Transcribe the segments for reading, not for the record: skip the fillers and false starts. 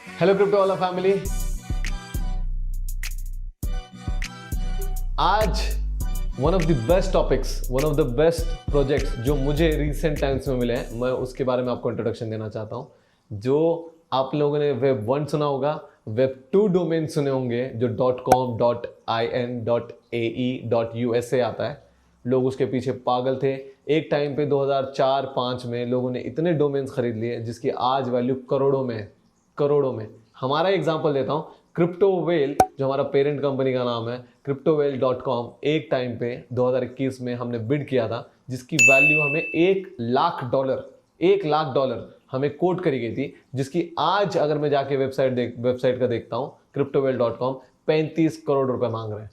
Hello crypto वाला family. आज one of the best topics, one of the best projects जो मुझे recent times में मिले हैं, मैं उसके बारे में आपको इंट्रोडक्शन देना चाहता हूं। जो आप लोगों ने वेब 1 सुना होगा, वेब 2 डोमेन सुने होंगे जो .com, .in, .ae, .usa आता है। लोग उसके पीछे पागल थे। एक टाइम पे 2004-5 में लोगों ने इतने डोमेन्स खरीद लिए जिसकी आज वैल्यू करोड़ों में है, करोड़ों में। हमारा एग्जांपल देता हूं, क्रिप्टो वेल जो हमारा पेरेंट कंपनी का नाम है, cryptovel.com, एक टाइम पे 2021 में हमने बिड किया था जिसकी वैल्यू हमें $1 लाख हमें कोट करी गई थी, जिसकी आज अगर मैं जाके वेबसाइट का देखता हूं cryptovel.com 35 करोड़ रुपए मांग रहे हैं।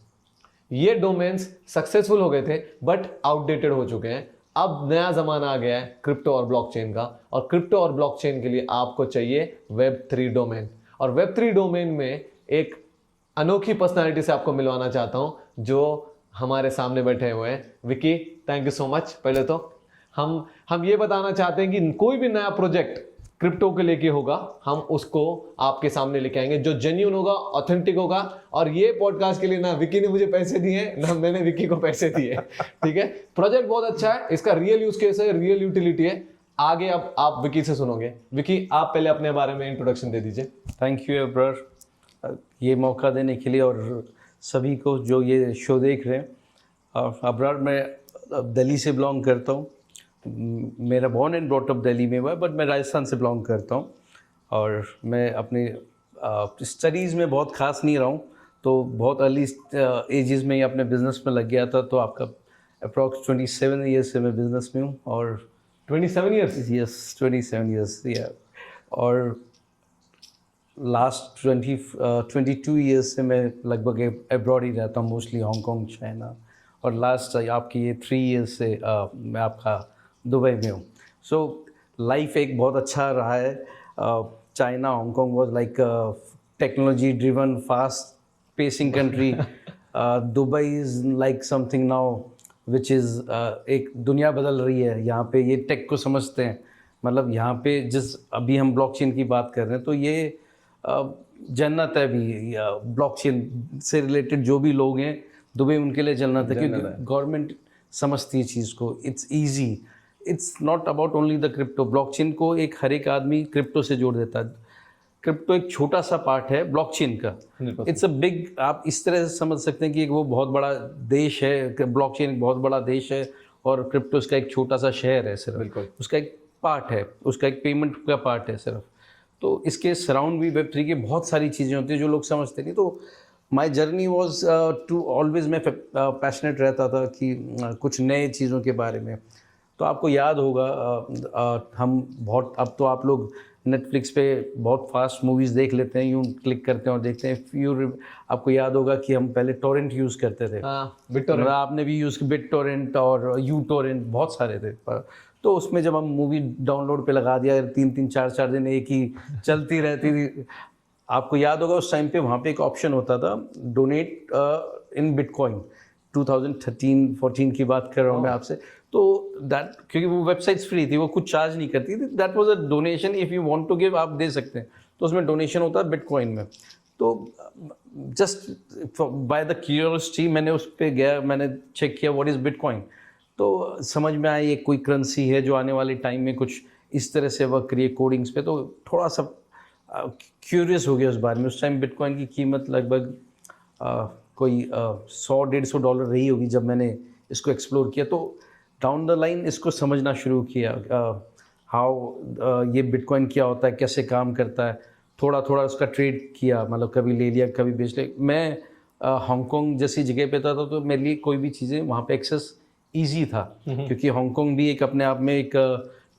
ये डोमेन्स सक्सेसफुल हो गए थे बट आउटडेटेड हो चुके हैं। अब नया जमाना आ गया है क्रिप्टो और ब्लॉकचेन का, और क्रिप्टो और ब्लॉकचेन के लिए आपको चाहिए वेब 3 डोमेन। और वेब 3 डोमेन में एक अनोखी पर्सनालिटी से आपको मिलवाना चाहता हूं जो हमारे सामने बैठे हुए हैं। Vicky, thank you so much. पहले तो हम ये बताना चाहते हैं कि कोई भी नया प्रोजेक्ट क्रिप्टो के लेके होगा, हम उसको आपके सामने लेके आएंगे जो जेन्युइन होगा, ऑथेंटिक होगा। और ये पॉडकास्ट के लिए ना विकी ने मुझे पैसे दिए ना मैंने विकी को पैसे दिए। ठीक है, प्रोजेक्ट बहुत अच्छा है, इसका रियल यूज केस है, रियल यूटिलिटी है। आगे अब आप विकी से सुनोगे। विकी, आप पहले अपने बारे में इंट्रोडक्शन दे दीजिए। थैंक यू ब्रदर, ये मौका देने के लिए और सभी को जो ये शो देख रहे हैं। अब्रार, मैं दिल्ली से बिलोंग करता हूँ। मेरा born and brought up Delhi में हुआ है, बट मैं राजस्थान से बिलोंग करता हूँ। और मैं अपने स्टडीज़ में बहुत खास नहीं रहा हूँ, तो बहुत अर्ली एजेस में ही अपने बिजनेस में लग गया था। तो आपका अप्रॉक्स 27 ईयर्स से मैं बिजनेस में हूँ। और 27 ईयर्स? यस, 27 ईयर्स, या। और लास्ट 22 ईयर्स से मैं लगभग अब्रॉड ही रहता हूँ, मोस्टली हांगकॉन्ग, चाइना। और लास्ट आपकी ये 3 ईयर्स से मैं आपका दुबई में हूँ। सो लाइफ एक बहुत अच्छा रहा है। China, Hong Kong was like technology driven, fast pacing country. Dubai is like something now which is एक दुनिया बदल रही है। यहाँ पे ये टेक को समझते हैं। मतलब यहाँ पे जिस अभी हम ब्लॉकचेन की बात कर रहे हैं, तो ये जन्नत है भी। ब्लॉकचेन से रिलेटेड जो भी लोग हैं, दुबई उनके लिए जन्नत है, क्योंकि गवर्नमेंट समझती है चीज़ को। It's easy, it's not about only the crypto. Blockchain को एक हर एक आदमी क्रिप्टो से जोड़ देता है। क्रिप्टो एक छोटा सा पार्ट है ब्लॉकचेन का। इट्स अ बिग, आप इस तरह से समझ सकते हैं कि एक वो बहुत बड़ा देश है, ब्लॉकचेन एक बहुत बड़ा देश है और क्रिप्टो उसका एक छोटा सा शहर है सिर्फ। उसका एक पार्ट है, उसका एक पेमेंट का पार्ट है सिर्फ। तो इसके सराउंड भी वेब 3 की बहुत सारी चीज़ें होती हैं जो लोग समझते नहीं। तो my journey was to always, मैं पैशनेट रहता था कि कुछ नए चीज़ों के बारे में। तो आपको याद होगा, हम बहुत, अब तो आप लोग नेटफ्लिक्स पे बहुत फास्ट मूवीज़ देख लेते हैं, यूँ क्लिक करते हैं और देखते हैं। आपको याद होगा कि हम पहले टोरेंट यूज़ करते थे। BitTorrent। आपने भी यूज़ BitTorrent और U-Torrent, बहुत सारे थे। तो उसमें जब हम मूवी डाउनलोड पे लगा दिया, 3-3, 4-4 दिन एक ही चलती रहती थी। आपको याद होगा उस टाइम पे वहाँ पे एक ऑप्शन होता था, डोनेट इन बिटकॉइन। 2013-14 की बात कर रहा हूँ मैं आपसे। तो दैट, क्योंकि वो वेबसाइट्स फ्री थी, वो कुछ चार्ज नहीं करती थी। That was a donation, if you want to give, आप दे सकते हैं। तो उसमें डोनेशन होता है बिटकॉइन में। तो जस्ट बाय द क्यूरियोसिटी मैंने उस पर गया, मैंने चेक किया व्हाट इज़ बिटकॉइन। तो समझ में आया ये कोई करेंसी है जो आने वाले टाइम में कुछ इस तरह से वर्क करिए कोडिंग्स पे। तो थोड़ा सा क्यूरियस हो गया उस बारे में। उस टाइम बिटकॉइन की कीमत लगभग कोई $100-150 रही होगी जब मैंने इसको एक्सप्लोर किया। तो डाउन द लाइन इसको समझना शुरू किया, हाउ ये बिटकॉइन क्या होता है, कैसे काम करता है। थोड़ा थोड़ा उसका ट्रेड किया, मतलब कभी ले लिया कभी बेच लिया। मैं हांगकॉन्ग जैसी जगह पे था तो मेरे लिए कोई भी चीज़ें वहाँ पे एक्सेस ईजी था, क्योंकि हांगकॉन्ग भी एक अपने आप में एक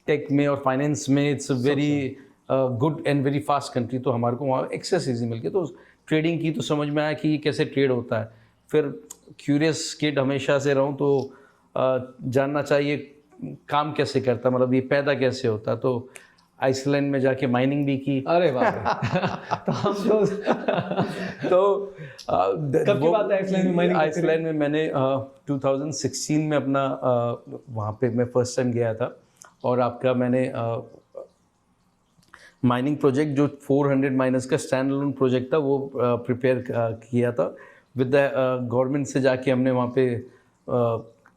टेक में और फाइनेंस में it's very good and very fast country. तो हमारे को वहाँ एक्सेस ईजी मिल गया। तो ट्रेडिंग की तो समझ में आया कि कैसे ट्रेड होता है। फिर क्यूरियस किड हमेशा से रहूँ, तो जानना चाहिए काम कैसे करता, मतलब ये पैदा कैसे होता। तो आइसलैंड में जाके माइनिंग भी की। अरे बाप तो हम तो कब की बात है आइसलैंड में माइनिंग? आइसलैंड में मैंने 2016 में अपना वहाँ पे मैं फर्स्ट टाइम गया था। और आपका मैंने माइनिंग प्रोजेक्ट जो 400 माइनर्स का स्टैंड अलोन प्रोजेक्ट था वो प्रिपेयर किया था विद द गवर्नमेंट से जाके हमने वहाँ पे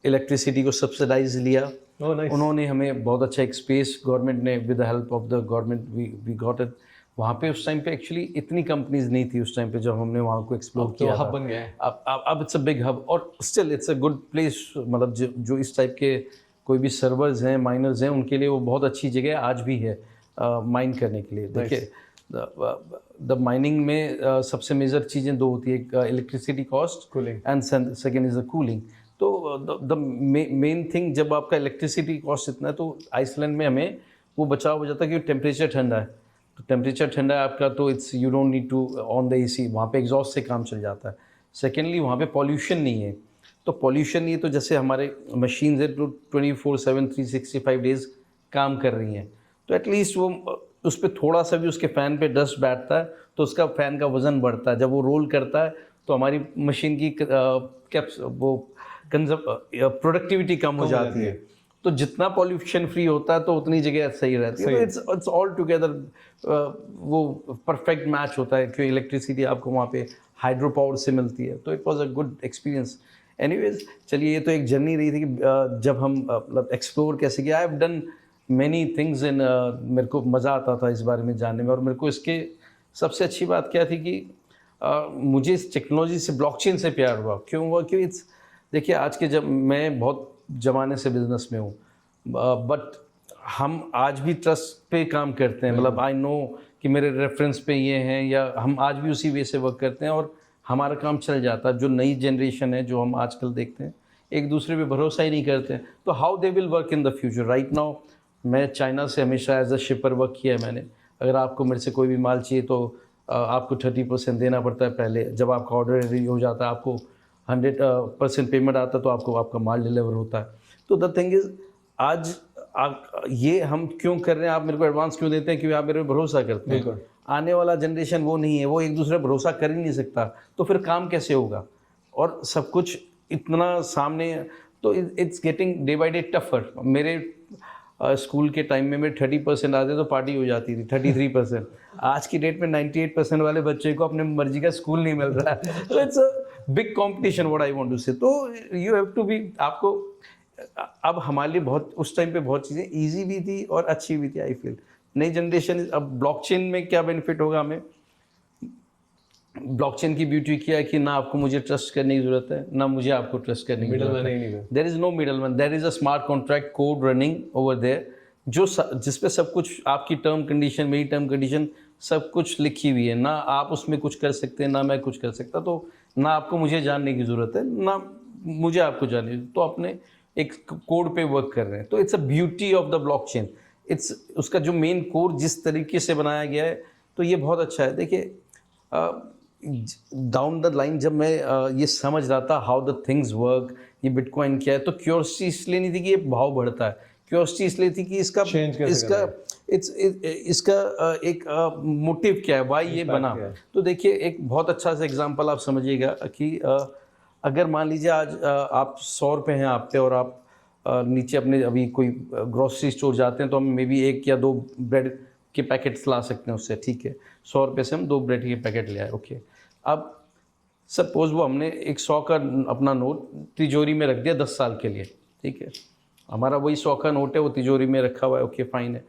इलेक्ट्रिसिटी को सब्सिडाइज लिया। Oh nice. उन्होंने हमें बहुत अच्छा एक स्पेस गवर्नमेंट ने with the help of the government we got it. वहाँ पे उस टाइम पे एक्चुअली इतनी कंपनीज नहीं थी उस टाइम पे जब हमने वहाँ को एक्सप्लोर तो किया हब था। बन गया है। अब इट्स अ बिग हब और still it's a good place. मतलब जो इस टाइप के कोई भी सर्वर्स हैं माइनर्स हैं उनके लिए वो बहुत अच्छी जगह है, आज भी है माइन करने के लिए। देखिए द माइनिंग में सबसे मेजर चीज़ें दो होती है, एक electricity cost Cooling. And second is the cooling. तो द मेन थिंग जब आपका इलेक्ट्रिसिटी कॉस्ट इतना है तो आइसलैंड में हमें वो बचाव हो जाता है कि टेम्परेचर ठंडा है। तो टेम्परेचर ठंडा है आपका तो it's you don't need to on the AC, वहाँ पे एग्जॉस्ट से काम चल जाता है। सेकेंडली वहाँ पे पॉल्यूशन नहीं है। तो पॉल्यूशन नहीं है तो जैसे हमारे मशीन्स है तो 24/7 365 डेज काम कर रही हैं, तो एटलीस्ट वो उस पर थोड़ा सा भी उसके फ़ैन पे डस्ट बैठता है तो उसका फ़ैन का वज़न बढ़ता है। जब वो रोल करता है तो हमारी मशीन की कैप्स वो प्रोडक्टिविटी कम हो जाती है। तो जितना पॉल्यूशन फ्री होता है तो उतनी जगह सही रहती है। तो इट्स ऑल टुगेदर वो परफेक्ट मैच होता है क्योंकि इलेक्ट्रिसिटी आपको वहाँ पे हाइड्रो पावर से मिलती है। तो it was a good experience. Anyways चलिए, ये तो एक जर्नी रही थी कि जब हम मतलब एक्सप्लोर कैसे किया। I have done many things in मेरे को मज़ा आता था इस बारे में जानने में। और मेरे को इसके सबसे अच्छी बात क्या थी कि मुझे इस टेक्नोलॉजी से ब्लॉकचेन से प्यार हुआ। क्यों हुआ? क्योंकि इट्स देखिए आज के जब मैं बहुत ज़माने से बिजनेस में हूँ बट हम आज भी ट्रस्ट पे काम करते हैं। मतलब आई नो कि मेरे रेफरेंस पे ये हैं या हम आज भी उसी वे से वर्क करते हैं और हमारा काम चल जाता है। जो नई जनरेशन है जो हम आजकल देखते हैं एक दूसरे पे भरोसा ही नहीं करते हैं, तो how they will work in the future. Right now मैं चाइना से हमेशा एज अ शिपर वर्क किया है मैंने। अगर आपको मेरे से कोई भी माल चाहिए तो आपको 30% देना पड़ता है पहले। जब आपका ऑर्डर रेडी हो जाता है आपको 100% पेमेंट आता है तो आपको आपका माल डिलीवर होता है। तो द थिंग इज़ आज ये हम क्यों कर रहे हैं, आप मेरे को एडवांस क्यों देते हैं? क्योंकि आप मेरे पे भरोसा करते हैं। आने वाला जनरेशन वो नहीं है, वो एक दूसरे पर भरोसा कर ही नहीं सकता, तो फिर काम कैसे होगा? और सब कुछ इतना सामने, तो it's getting day by day tougher. मेरे स्कूल के टाइम में मेरे 30% आते तो पार्टी हो जाती थी, 33%। आज की डेट में 98% वाले बच्चे को अपने मर्जी का स्कूल नहीं मिल रहा है। तो it's a big competition what I want to say. तो यू हैव टू बी, आपको अब हमारे लिए बहुत उस टाइम पे बहुत चीज़ें ईजी भी थी और अच्छी भी थी। आई फील नई जनरेशन अब ब्लॉकचेन में क्या बेनिफिट होगा हमें, ब्लॉकचेन की ब्यूटी क्या है कि ना आपको मुझे ट्रस्ट करने की जरूरत है ना मुझे आपको ट्रस्ट करने की जरूरत है। There is no middleman, there is a smart contract code running over there जो जिस पे सब कुछ आपकी टर्म कंडीशन मेरी टर्म कंडीशन सब कुछ लिखी हुई है। ना आप उसमें कुछ कर सकते हैं ना मैं कुछ कर सकता, तो ना आपको मुझे जानने की ज़रूरत है ना मुझे आपको जानने, तो अपने एक कोड पे वर्क कर रहे हैं। तो it's a beauty of the blockchain. It's उसका जो मेन कोर जिस तरीके से बनाया गया है तो ये बहुत अच्छा है। देखिए डाउन द लाइन जब मैं ये समझ रहा था हाउ द थिंग्स वर्क, ये बिटकॉइन क्या है, तो क्यूरियोसिटी इसलिए नहीं थी कि ये भाव बढ़ता है, क्यूरियोसिटी इसलिए थी कि इसका एक मोटिव क्या है, वाई ये बना। तो देखिए एक बहुत अच्छा सा एग्जांपल आप समझिएगा कि अगर मान लीजिए आज आप 100 रुपये हैं आप पे और आप नीचे अपने अभी कोई ग्रोसरी स्टोर जाते हैं तो हम मे बी 1 या 2 ब्रेड के पैकेट्स ला सकते हैं उससे, ठीक है। 100 रुपये से हम 2 ब्रेड के पैकेट ले आए, ओके। अब सपोज वो हमने एक 100 का अपना नोट तिजोरी में रख दिया 10 साल के लिए, ठीक है। हमारा वही 100 का नोट है वो तिजोरी में रखा हुआ है, ओके फाइन है।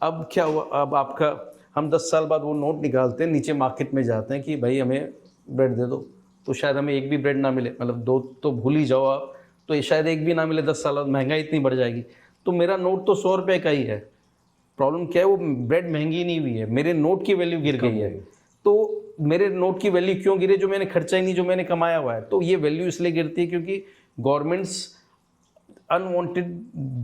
अब क्या हुआ, अब आपका हम 10 साल बाद वो नोट निकालते हैं, नीचे मार्केट में जाते हैं कि भाई हमें ब्रेड दे दो, तो शायद हमें एक भी ब्रेड ना मिले, मतलब 2 तो भूल ही जाओ आप, तो ये शायद एक भी ना मिले 10 साल बाद, महंगाई इतनी बढ़ जाएगी। तो मेरा नोट तो 100 रुपये का ही है, प्रॉब्लम क्या है वो ब्रेड महंगी नहीं हुई है, मेरे नोट की वैल्यू गिर गई है। तो मेरे नोट की वैल्यू क्यों गिरे? जो मैंने खर्चा ही नहीं, जो मैंने कमाया हुआ है। तो ये वैल्यू इसलिए गिरती है क्योंकि गवर्नमेंट्स अनवांटेड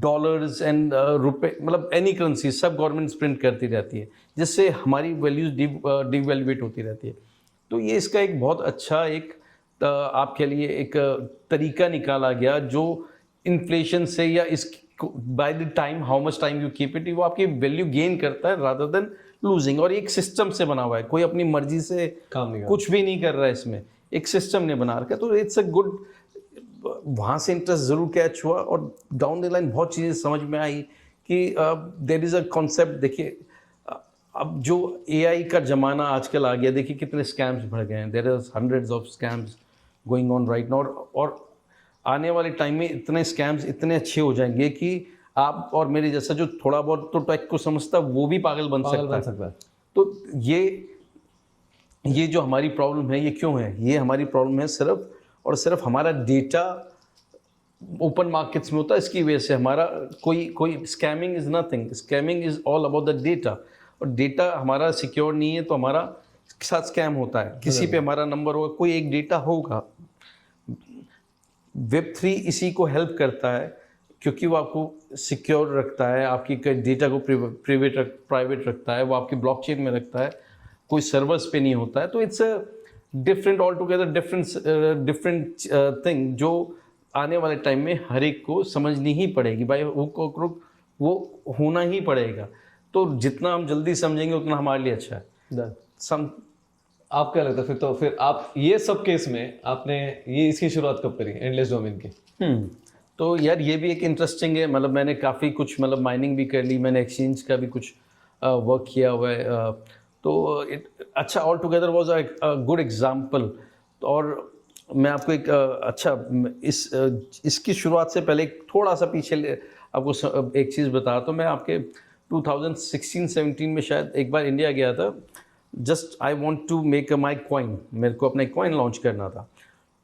डॉलर्स एंड रुपए, मतलब एनी करेंसी सब गवर्नमेंट्स प्रिंट करती रहती है, जिससे हमारी वैल्यूज डिवैल्यूएट होती रहती है। तो ये इसका एक बहुत अच्छा एक आपके लिए एक तरीका निकाला गया जो इन्फ्लेशन से या इस by the time how much time you keep it, वो आपकी वैल्यू गेन करता है रादर देन लूजिंग। और एक सिस्टम से बना हुआ है, कोई अपनी मर्जी से कुछ भी नहीं कर रहा है, इसमें एक सिस्टम ने बना रखा है। तो इट्स अ गुड, वहाँ से इंटरेस्ट ज़रूर कैच हुआ और डाउन द लाइन बहुत चीज़ें समझ में आई कि देयर इज़ अ कॉन्सेप्ट। देखिए अब जो एआई का ज़माना आजकल आ गया, देखिए कितने स्कैम्स बढ़ गए हैं, there are hundreds of scams going on right now, और आने वाले टाइम में इतने स्कैम्स इतने अच्छे हो जाएंगे कि आप और मेरे जैसा जो थोड़ा बहुत तो टेक को समझता है वो भी पागल बन सकता है। तो ये जो हमारी प्रॉब्लम है, ये क्यों है? ये हमारी प्रॉब्लम है सिर्फ और सिर्फ हमारा डेटा ओपन मार्केट्स में होता है, इसकी वजह से हमारा कोई scamming is nothing, scamming is all about the data, और डेटा हमारा सिक्योर नहीं है तो हमारा साथ स्कैम होता है। किसी पे हमारा नंबर होगा, कोई एक डेटा होगा। Web3 इसी को हेल्प करता है क्योंकि वो आपको सिक्योर रखता है, आपकी डेटा को प्राइवेट रखता है, वो आपकी ब्लॉकचेन में रखता है, कोई सर्वर्स पे नहीं होता है। तो it's a different all together different thing जो आने वाले टाइम में हर एक को समझनी ही पड़ेगी भाई, वो होना ही पड़ेगा। तो जितना हम जल्दी समझेंगे उतना हमारे लिए अच्छा है। आप क्या लगता है फिर आप ये सब केस में आपने ये इसकी शुरुआत कब करी एंडलेस डोमेन की? तो यार ये भी एक इंटरेस्टिंग है, मतलब मैंने काफ़ी कुछ मतलब माइनिंग भी कर ली, मैंने एक्सचेंज का भी कुछ वर्क किया हुआ है, तो अच्छा all together was a good example. और मैं आपको एक इसकी शुरुआत से पहले थोड़ा सा पीछे आपको एक चीज़ बता, तो मैं आपके 2016-17 में शायद एक बार इंडिया गया था, just I want to make a my coin, मेरे को अपना कॉइन लॉन्च करना था।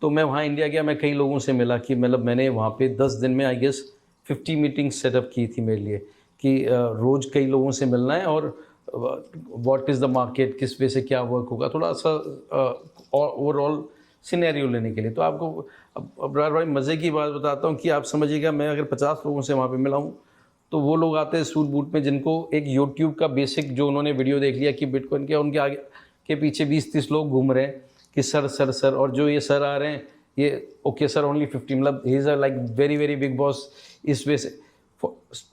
तो मैं वहाँ इंडिया गया, मैं कई लोगों से मिला कि मतलब मैंने वहाँ पे 10 दिन में आई गेस 50 मीटिंग्स सेटअप की थी मेरे लिए कि रोज़ कई लोगों से मिलना है और व्हाट इज़ द मार्केट, किस वे से क्या वर्क होगा, थोड़ा सा ओवरऑल सिनेरियो लेने के लिए। तो आपको अब भाई मज़े की बात बताता हूँ कि आप समझिएगा, मैं अगर 50 लोगों से वहाँ पे मिला हूँ तो वो लोग आते हैं सूट बूट में जिनको एक यूट्यूब का बेसिक जो उन्होंने वीडियो देख लिया कि बिटकॉइन क्या, उनके आगे के पीछे 20-30 लोग घूम रहे हैं कि सर, और जो ये सर आ रहे हैं ये ओके सर ओनली 50, मतलब he is a like very very big boss. इस वजह से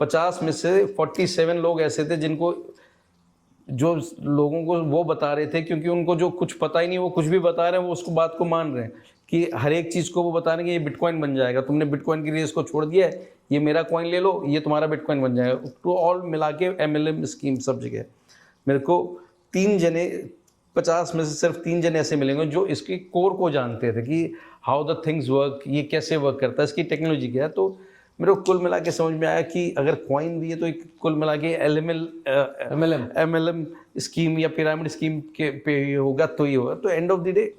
50 में से 47 लोग ऐसे थे जिनको जो लोगों को वो बता रहे थे, क्योंकि उनको जो कुछ पता ही नहीं वो कुछ भी बता रहे हैं, वो उसको बात को मान रहे हैं कि हर एक चीज़ को वो बता रहे हैं कि ये बिटकॉइन बन जाएगा, तुमने बिटकॉइन की रेस को छोड़ दिया है, ये मेरा कॉइन ले लो, ये तुम्हारा बिटकॉइन बन जाएगा। तो ऑल मिला के MLM स्कीम सब जगह। मेरे को 3 जने 50 में से सिर्फ 3 जने ऐसे मिलेंगे जो इसकी कोर को जानते थे कि हाउ द थिंग्स वर्क, ये कैसे वर्क करता है, इसकी टेक्नोलॉजी क्या है। तो मेरे को कुल मिला के समझ में आया कि अगर कॉइन भी है तो एक कुल मिला के MLM स्कीम या पिरामिड स्कीम के पे होगा तो ये होगा। तो एंड ऑफ द डे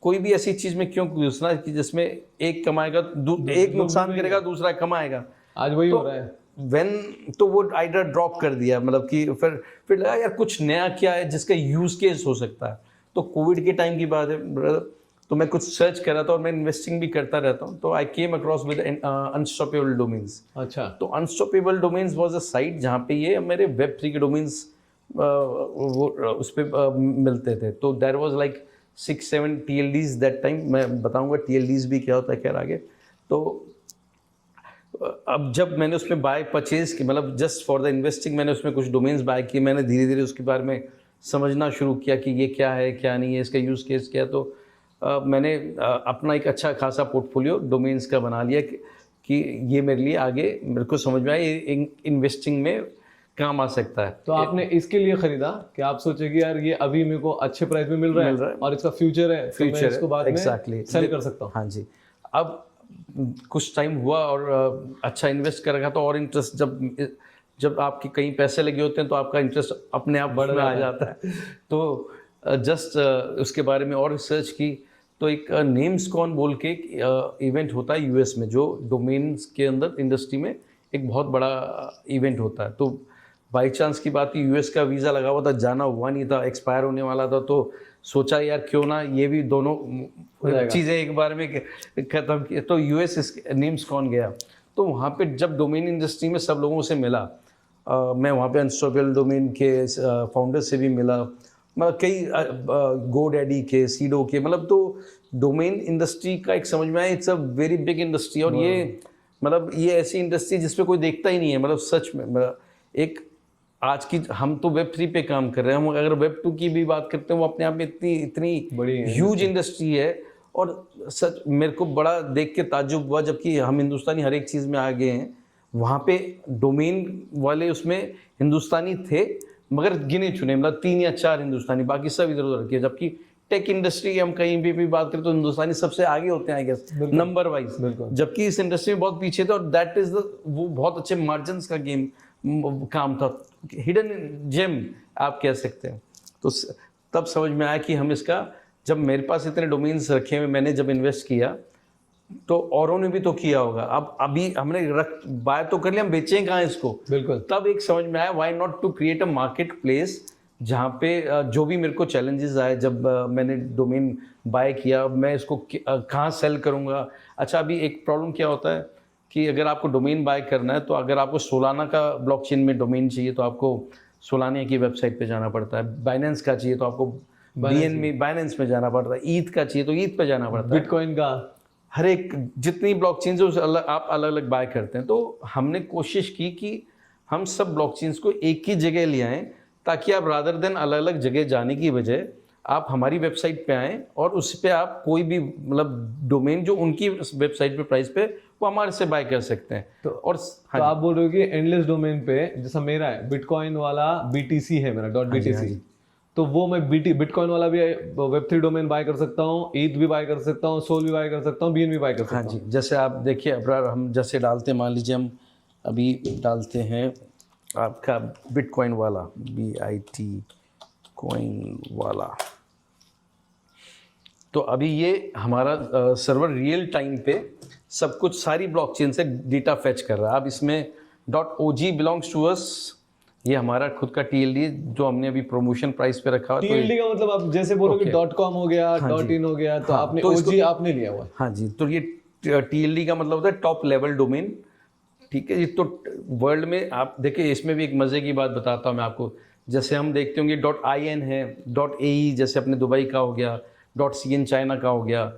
कोई भी ऐसी चीज़ में क्यों घुसना कि जिसमें एक कमाएगा, एक नुकसान करेगा, दूसरा कमाएगा। आज वही हो रहा है। तो वो आइडिया ड्रॉप कर दिया, मतलब कि फिर लगा यार कुछ नया क्या है जिसका यूज़ केस हो सकता है। तो कोविड के टाइम की बात है ब्रदर, तो मैं कुछ सर्च कर रहा था और मैं इन्वेस्टिंग भी करता रहता हूँ, तो I came across with unstoppable domains. अच्छा। तो unstoppable domains was a site जहाँ पे ये मेरे Web3 के डोमेन्स वो उस पर मिलते थे। तो there was like 6-7 TLDs that time. मैं बताऊंगा TLDs भी क्या होता है खैर आगे। तो अब जब मैंने उसमें बाय परचेज की, मतलब जस्ट फॉर द इन्वेस्टिंग मैंने उसमें कुछ डोमेन्स बाय किए, मैंने धीरे धीरे उसके बारे में समझना शुरू किया कि ये क्या है क्या नहीं है, इसका यूज़ केस क्या है। तो मैंने अपना एक अच्छा खासा पोर्टफोलियो डोमेन्स का बना लिया कि ये मेरे लिए आगे मेरे को समझ में आया ये इन्वेस्टिंग में काम आ सकता है। तो आपने इसके लिए खरीदा कि आप सोचे कि यार ये अभी मेरे को अच्छे प्राइस में मिल रहा है और इसका फ्यूचर है, तो मैं इसको बाद में सेल कर सकता हूँ। हाँ जी। अब कुछ टाइम हुआ और अच्छा इन्वेस्ट कर रखा तो और इंटरेस्ट, जब आपके कहीं पैसे लगे होते हैं तो आपका इंटरेस्ट अपने आप बढ़ आ जाता है। तो जस्ट उसके बारे में और रिसर्च की, तो एक नेम्सकॉन बोल के इवेंट होता है US में, जो डोमेन्स के अंदर इंडस्ट्री में एक बहुत बड़ा इवेंट होता है। तो बाई चांस की बात थी, US का वीज़ा लगा हुआ था, जाना हुआ नहीं था, एक्सपायर होने वाला था, तो सोचा यार क्यों ना ये भी दोनों चीज़ें एक बार में ख़त्म की। तो US नेम्सकॉन गया, तो वहाँ पे जब डोमेन इंडस्ट्री में सब लोगों से मिला, मैं वहाँ पे अनस्टॉपेबल डोमेन के फाउंडर से भी मिला, मतलब कई GoDaddy के, सीडो के, मतलब तो डोमेन इंडस्ट्री का एक समझ में आया it's a very big industry. और ये मतलब ये ऐसी इंडस्ट्री जिसपे कोई देखता ही नहीं है, मतलब सच में। मतलब एक आज की हम तो Web3 पे काम कर रहे हैं, हम अगर Web2 की भी बात करते हैं वो अपने आप में इतनी बड़ी ह्यूज इंडस्ट्री है। और सच मेरे को बड़ा देख के ताज्जुब हुआ, जबकि हम हिंदुस्तानी हर एक चीज़ में आ गए हैं, वहाँ पे डोमेन वाले उसमें हिंदुस्तानी थे मगर गिने चुने, मतलब 3 या 4 हिंदुस्तानी, बाकी सब इधर उधर के। जबकि टेक इंडस्ट्री हम कहीं भी बात करें तो हिंदुस्तानी सबसे आगे होते हैं आई गेस नंबर वाइज, जबकि इस इंडस्ट्री में बहुत पीछे थे। और दैट इज द, वो बहुत अच्छे मार्जिन्स का गेम काम था, हिडन जेम आप कह सकते हैं। तो तब समझ में आया कि हम इसका, जब मेरे पास इतने डोमेन्स रखे हुए, मैंने जब इन्वेस्ट किया तो औरों ने भी तो किया होगा। अब अभी हमने बाय तो कर लिया, हम बेचें कहाँ इसको। बिल्कुल। तब एक समझ में आया why not to create a market place, जहाँ पे जो भी मेरे को चैलेंजेस आए जब मैंने डोमेन बाय किया, मैं इसको कहाँ सेल करूँगा। अच्छा, अभी एक प्रॉब्लम क्या होता है कि अगर आपको डोमेन बाय करना है तो अगर आपको सोलाना का ब्लॉकचेन में डोमेन चाहिए तो आपको सोलाना की वेबसाइट पे जाना पड़ता है। बाइनेंस का चाहिए तो आपको बाइनेंस में जाना पड़ता है। ईथ का चाहिए तो ईथ पे जाना पड़ता है। बिटकॉइन का, हर एक जितनी ब्लॉकचेन्स आप अलग अलग बाय करते हैं। तो हमने कोशिश की कि हम सब ब्लॉकचेन्स को एक ही जगह ले आएँ, ताकि आप रादर देन अलग अलग जगह जाने की बजाय आप हमारी वेबसाइट पे आएँ और उस पे आप कोई भी मतलब डोमेन जो उनकी वेबसाइट पे प्राइस पे, वो हमारे से बाय कर सकते हैं। तो आप बोल रहे हो कि एंडलेस डोमेन पे, जैसा मेरा है बिटकॉइन वाला BTC है मेरा .BTC, तो वो मैं बिटकॉइन वाला भी Web3 डोमेन बाय कर सकता हूँ, ईथ भी बाय कर सकता हूँ, सोल भी बाय कर सकता हूँ, बीएन भी बाय कर सकता हूँ। हाँ जी, जैसे आप देखिए अब्रार, हम जैसे डालते हैं, मान लीजिए हम अभी डालते हैं आपका बिटकॉइन वाला, BIT कॉइन वाला, तो अभी ये हमारा सर्वर रियल टाइम पे सब कुछ सारी ब्लॉकचेन से डेटा फेच कर रहा है। अब इसमें .OG बिलोंग्स टू अस, ये हमारा खुद का TLD जो हमने अभी प्रमोशन प्राइस पे रखा हुआ। TLD का मतलब आप जैसे बोलोगे .com हो गया, .in हो गया, तो आपने OG आपने लिया हुआ। हाँ जी, तो ये TLD का मतलब होता है टॉप लेवल डोमेन, ठीक है जी। तो वर्ल्ड में आप देखिए, इसमें भी एक मज़े की बात बताता हूँ मैं आपको। जैसे हम देखते होंगे .in है, .AE जैसे अपने दुबई का हो गया, .cn चाइना का हो गया,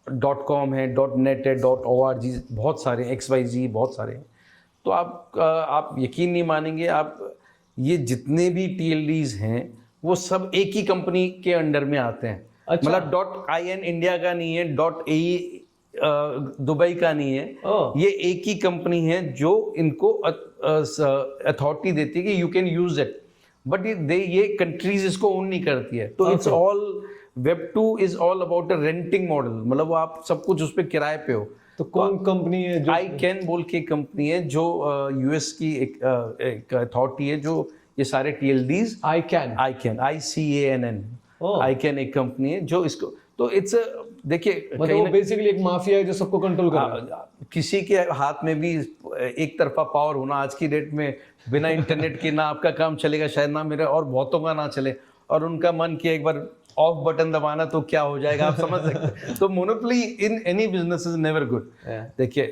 .com है, .net है, .org, बहुत सारे, XYZ बहुत सारे हैं। तो आप यकीन नहीं मानेंगे, आप ये जितने भी TLDs हैं वो सब एक ही कंपनी के अंडर में आते हैं। अच्छा। मतलब .in इंडिया का नहीं है, .AE दुबई का नहीं है, ये एक ही कंपनी है जो इनको अथॉरिटी देती है कि you can use it, but ये कंट्रीज इसको ओन नहीं करती है। तो it's all Web2 is all about a renting model, मतलब वो आप सब कुछ उस पर किराए पे हो। तो कौन कंपनी है जो iCan बोल के कंपनी है, जो US की एक अथॉरिटी है जो ये सारे TLDs, iCan ICANN, iCan एक कंपनी है जो इसको, तो इट्स देखिए, मतलब वो बेसिकली एक माफिया है जो सबको कंट्रोल कर रहा है। किसी के हाथ में भी एक तरफा पावर होना आज की डेट में, बिना इंटरनेट के ना आपका काम चलेगा शायद, ना मेरा और बहुतों का ना चले, और उनका मन किया एक बार ऑफ बटन दबाना तो क्या हो जाएगा, आप समझ सकते हैं। तो monopoly in any business is never good. देखिए,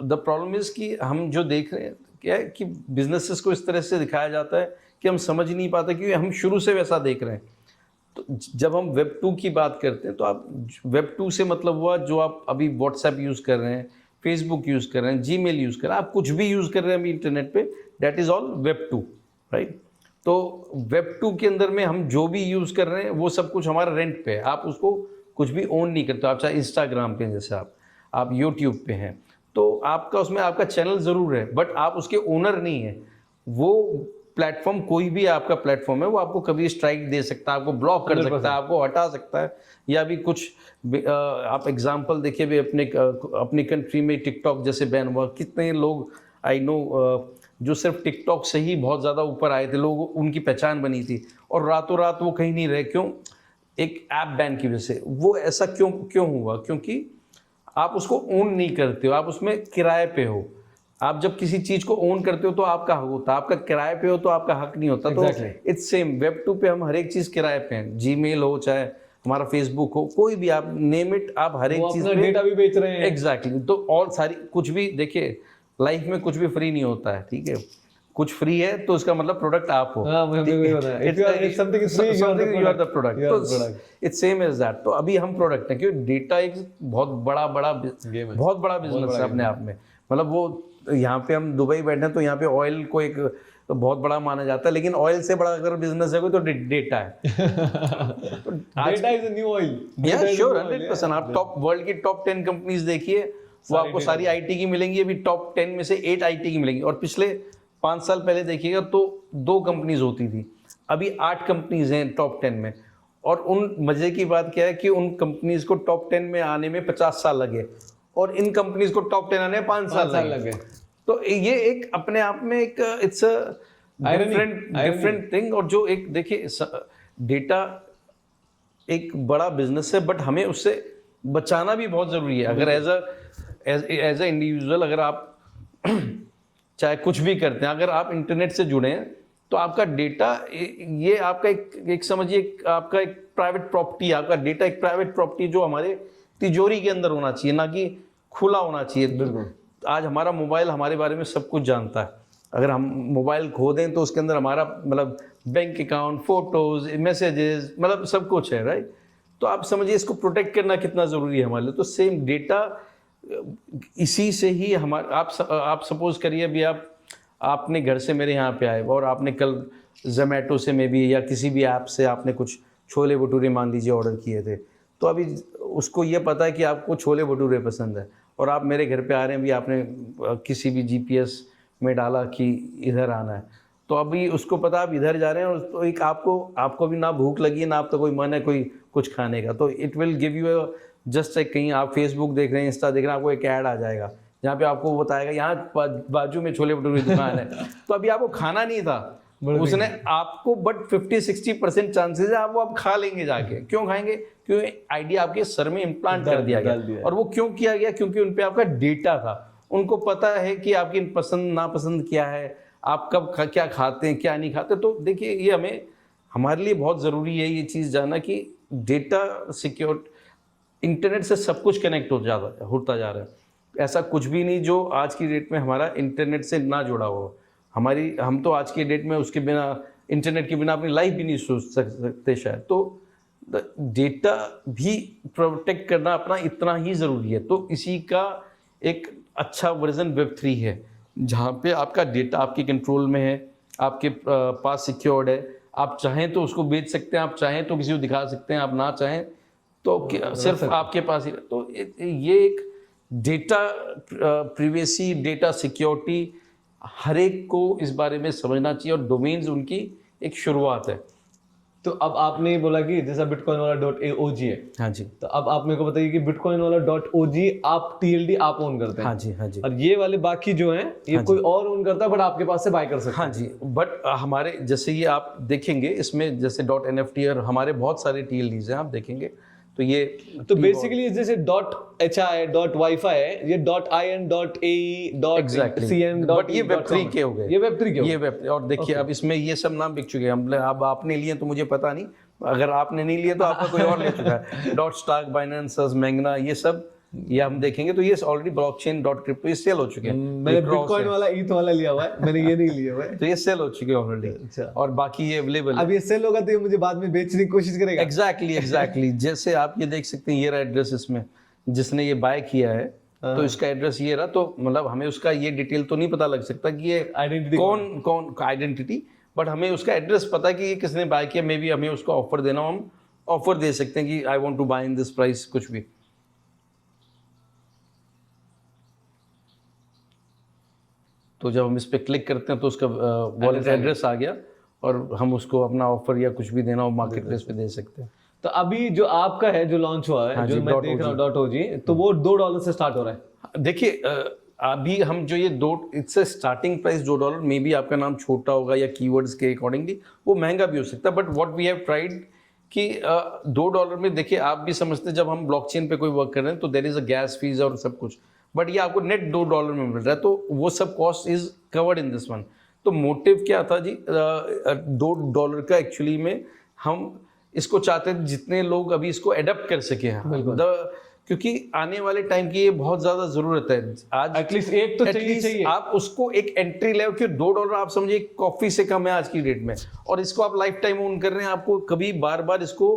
द प्रॉब्लम इज कि हम जो देख रहे हैं क्या है कि बिजनेसेस को इस तरह से दिखाया जाता है कि हम समझ नहीं पाते, क्योंकि हम शुरू से वैसा देख रहे हैं। तो जब हम Web2 की बात करते हैं तो आप Web2 से मतलब हुआ जो आप अभी WhatsApp यूज़ कर रहे हैं, Facebook यूज़ कर रहे हैं, Gmail यूज़ कर रहे हैं, आप कुछ भी यूज़ कर रहे हैं अभी इंटरनेट पे, that is all Web2, right. तो Web2 के अंदर में हम जो भी यूज़ कर रहे हैं वो सब कुछ हमारा रेंट पे है, आप उसको कुछ भी ओन नहीं करते। आप चाहे इंस्टाग्राम पे, जैसे आप यूट्यूब पे हैं, तो आपका उसमें आपका चैनल ज़रूर है, बट आप उसके ओनर नहीं है। वो प्लेटफॉर्म, कोई भी आपका प्लेटफॉर्म है, वो आपको कभी स्ट्राइक दे सकता है, आपको ब्लॉक कर सकता है, आपको हटा सकता है, या भी कुछ आप एग्जांपल देखिए भी अपनी कंट्री में टिकटॉक जैसे बैन हुआ, कितने लोग आई नो जो सिर्फ टिकटॉक से ही बहुत ज़्यादा ऊपर आए थे, लोग उनकी पहचान बनी थी, और रातों रात वो कहीं नहीं रहे। क्यों? एक ऐप बैन की वजह से। वो ऐसा क्यों हुआ? क्योंकि आप उसको ओन नहीं करते हो, आप उसमें किराए पे हो। आप जब किसी चीज को ओन करते हो तो आपका हक होता है, आपका किराए पे हो तो आपका हक नहीं होता। तो इट्स सेम Web2 पे हम हर एक चीज किराए पे हैं, Gmail हो चाहे हमारा Facebook हो, कोई भी आप नेम इट, आप हर एक चीज अपना डेटा भी बेच रहे हैं। एग्जैक्टली। तो और सारी कुछ भी देखिए, लाइफ में कुछ भी फ्री नहीं होता है, ठीक है। कुछ फ्री है तो उसका मतलब प्रोडक्ट आप हो। It's same as that. तो अभी हम प्रोडक्ट हैं, क्योंकि डेटा एक बहुत बड़ा बिजनेस है अपने आप में। मतलब वो यहाँ पे हम दुबई बैठे हैं तो यहाँ पे ऑयल को एक बहुत बड़ा माना जाता है, लेकिन ऑयल से बड़ा अगर बिजनेस है कोई तो डेटा है। Data is a new oil. या श्योर 100%। आप टॉप वर्ल्ड की टॉप 10 कंपनीज देखिए, वो आपको सारी आईटी की मिलेंगी। अभी टॉप 10 में से 8 आईटी की मिलेंगी, और पिछले 5 साल पहले देखिएगा तो 2 कंपनीज होती थी। अभी 8 कंपनीज हैं टॉप 10 में, और उन मजे की बात क्या है कि उन कंपनीज को टॉप 10 में आने में 50 साल लगे, और इन कंपनीज को टॉप 10 आने में 5 साल लगे। तो ये एक अपने आप में एक इट्स अ डिफरेंट थिंग। और जो एक देखिए डेटा एक बड़ा बिजनेस है, बट हमें उससे बचाना भी बहुत ज़रूरी है। अगर एज अ इंडिविजुअल अगर आप चाहे कुछ भी करते हैं, अगर आप इंटरनेट से जुड़े हैं तो आपका डेटा ये आपका एक समझिए आपका एक प्राइवेट प्रॉपर्टी है। आपका डेटा एक प्राइवेट प्रॉपर्टी जो हमारे तिजोरी के अंदर होना चाहिए, ना कि खुला होना चाहिए। बिल्कुल। आज हमारा मोबाइल हमारे बारे में सब कुछ जानता है। अगर हम मोबाइल खो दें तो उसके अंदर हमारा मतलब बैंक अकाउंट, फोटोज, मैसेजेस, मतलब सब कुछ है, राइट। तो आप समझिए इसको प्रोटेक्ट करना कितना ज़रूरी है हमारे लिए। तो सेम डेटा इसी से ही हमारा आप सपोज करिए अभी आपने घर से मेरे यहाँ पे आए और आपने कल जोमेटो से में भी या किसी भी ऐप से आपने कुछ छोले भटूरे मान लीजिए ऑर्डर किए थे, तो अभी उसको ये पता है कि आपको छोले भटूरे पसंद है, और आप मेरे घर पे आ रहे हैं, भी आपने किसी भी जीपीएस में डाला कि इधर आना है, तो अभी उसको पता आप इधर जा रहे हैं, और तो एक आपको भी ना भूख लगी है ना आपका कोई मन है कोई कुछ खाने का, तो it will give you just कहीं आप फेसबुक देख रहे हैं, इंस्टा देख रहे हैं, आपको एक ऐड आ जाएगा जहाँ पे आपको बताएगा यहाँ बाजू में छोले भटूरे की दुकान है। तो अभी आपको खाना नहीं था, उसने आपको, बट 50-60% चांसेस है आप खा लेंगे जाके। क्यों खाएंगे? क्योंकि आइडिया आपके सर में इम्प्लांट कर दिया गया। और वो क्यों किया गया? क्योंकि उन पे आपका डेटा था, उनको पता है कि आपकी पसंद नापसंद क्या है, आप कब क्या खाते हैं क्या नहीं खाते। तो देखिए ये हमारे लिए बहुत ज़रूरी है ये चीज़ जानना कि डेटा सिक्योर, इंटरनेट से सब कुछ कनेक्ट होता जा रहा है। ऐसा कुछ भी नहीं जो आज की डेट में हमारा इंटरनेट से ना जुड़ा हो। हम तो आज की डेट में उसके बिना, इंटरनेट के बिना अपनी लाइफ भी नहीं सोच सकते शायद। तो डेटा भी प्रोटेक्ट करना अपना इतना ही ज़रूरी है। तो इसी का एक अच्छा वर्जन Web3 है, जहाँ पे आपका डेटा आपके कंट्रोल में है, आपके पास सिक्योर्ड है। आप चाहें तो उसको बेच सकते हैं, आप चाहें तो किसी को दिखा सकते हैं, आप ना चाहें तो सिर्फ आपके पास ही। तो ये एक डेटा प्रिवेसी, डेटा सिक्योरिटी हर एक को इस बारे में समझना चाहिए, और डोमेन्स उनकी एक शुरुआत है। तो अब आपने बोला कि जैसा बिटकॉइन वाला .og है, हाँ जी, तो अब आप मेरे को बताइए कि बिटकॉइन वाला .og आप TLD आप ओन करते हैं? हाँ जी, हाँ जी। और ये वाले बाकी जो हैं ये हाँ कोई और ओन करता है, बट आपके पास से बाय कर सकते हैं? हाँ जी, बट हमारे जैसे ये आप देखेंगे इसमें जैसे .nft और हमारे बहुत सारे TLDs हैं, आप देखेंगे तो ये तो बेसिकली जैसे .hi .wifi है, ये .in .ae .cn बट ये Web3 के हो गए, ये Web3 के हो गए। ये Web3। और देखिए अब इसमें ये सब नाम बिक चुके हैं। अब आपने लिए तो मुझे पता नहीं, अगर आपने नहीं लिए तो आपका कोई और ले चुका है। .stock, Binance, Magna, ये सब ये हम देखेंगे तो ये ऑलरेडी ब्लॉकचेन .crypto ये सेल हो चुके हैं। मैंने बिटकॉइन वाला ETH वाला लिया हुआ है, मैंने ये नहीं लिया हुआ है। तो ये सेल हो चुके हैं ऑलरेडी। अच्छा। और बाकी ये अवेलेबल है। अब ये सेल होगा तो ये मुझे बाद में बेचने की कोशिश करेगा? एग्जैक्टली जैसे आप ये देख सकते हैं, ये रहा एड्रेस इसमें, जिसने ये बाय किया है तो इसका एड्रेस ये रहा। तो मतलब हमें उसका ये डिटेल तो नहीं पता लग सकता कि ये आइडेंटिटी कौन आइडेंटिटी, बट हमें उसका एड्रेस पता है कि ये किसने बाय किया। मे बी हमें उसका ऑफर देना हो, हम ऑफर दे सकते हैं कि I want to buy in this price, कुछ भी। तो जब हम इस पर क्लिक करते हैं तो उसका वॉलेट एड्रेस आ गया, और हम उसको अपना ऑफर या कुछ भी देना हो मार्केट प्लेस पे दे सकते हैं। तो अभी जो आपका है जो लॉन्च हुआ है, हाँ जो जी, मैं देख रहा हूँ .og, तो वो $2 से स्टार्ट हो रहा है। देखिए अभी हम जो ये इससे स्टार्टिंग प्राइस $2, मे बी आपका नाम छोटा होगा या कीवर्ड्स के अकॉर्डिंगली वो महंगा भी हो सकता है, but what we have tried कि $2 में देखिए आप भी समझते हैं जब हम ब्लॉकचेन पे कोई वर्क कर रहे हैं तो there is a gas fees और सब कुछ, बट ये आपको नेट $2 में मिल रहा है, तो वो सब cost is covered in this one. तो मोटिव क्या था जी, $2 का एक्चुअली में हम इसको चाहते हैं जितने लोग अभी इसको एडप्ट कर सके हैं, क्योंकि आने वाले टाइम की ये बहुत ज़्यादा ज़रूरत है। आज एटलीस्ट एक तो चाहिए। आप उसको एक एंट्री लेवल कि $2 आप समझिए कॉफ़ी से कम है आज की डेट में, और इसको आप लाइफ टाइम ओन कर रहे हैं, आपको कभी बार बार इसको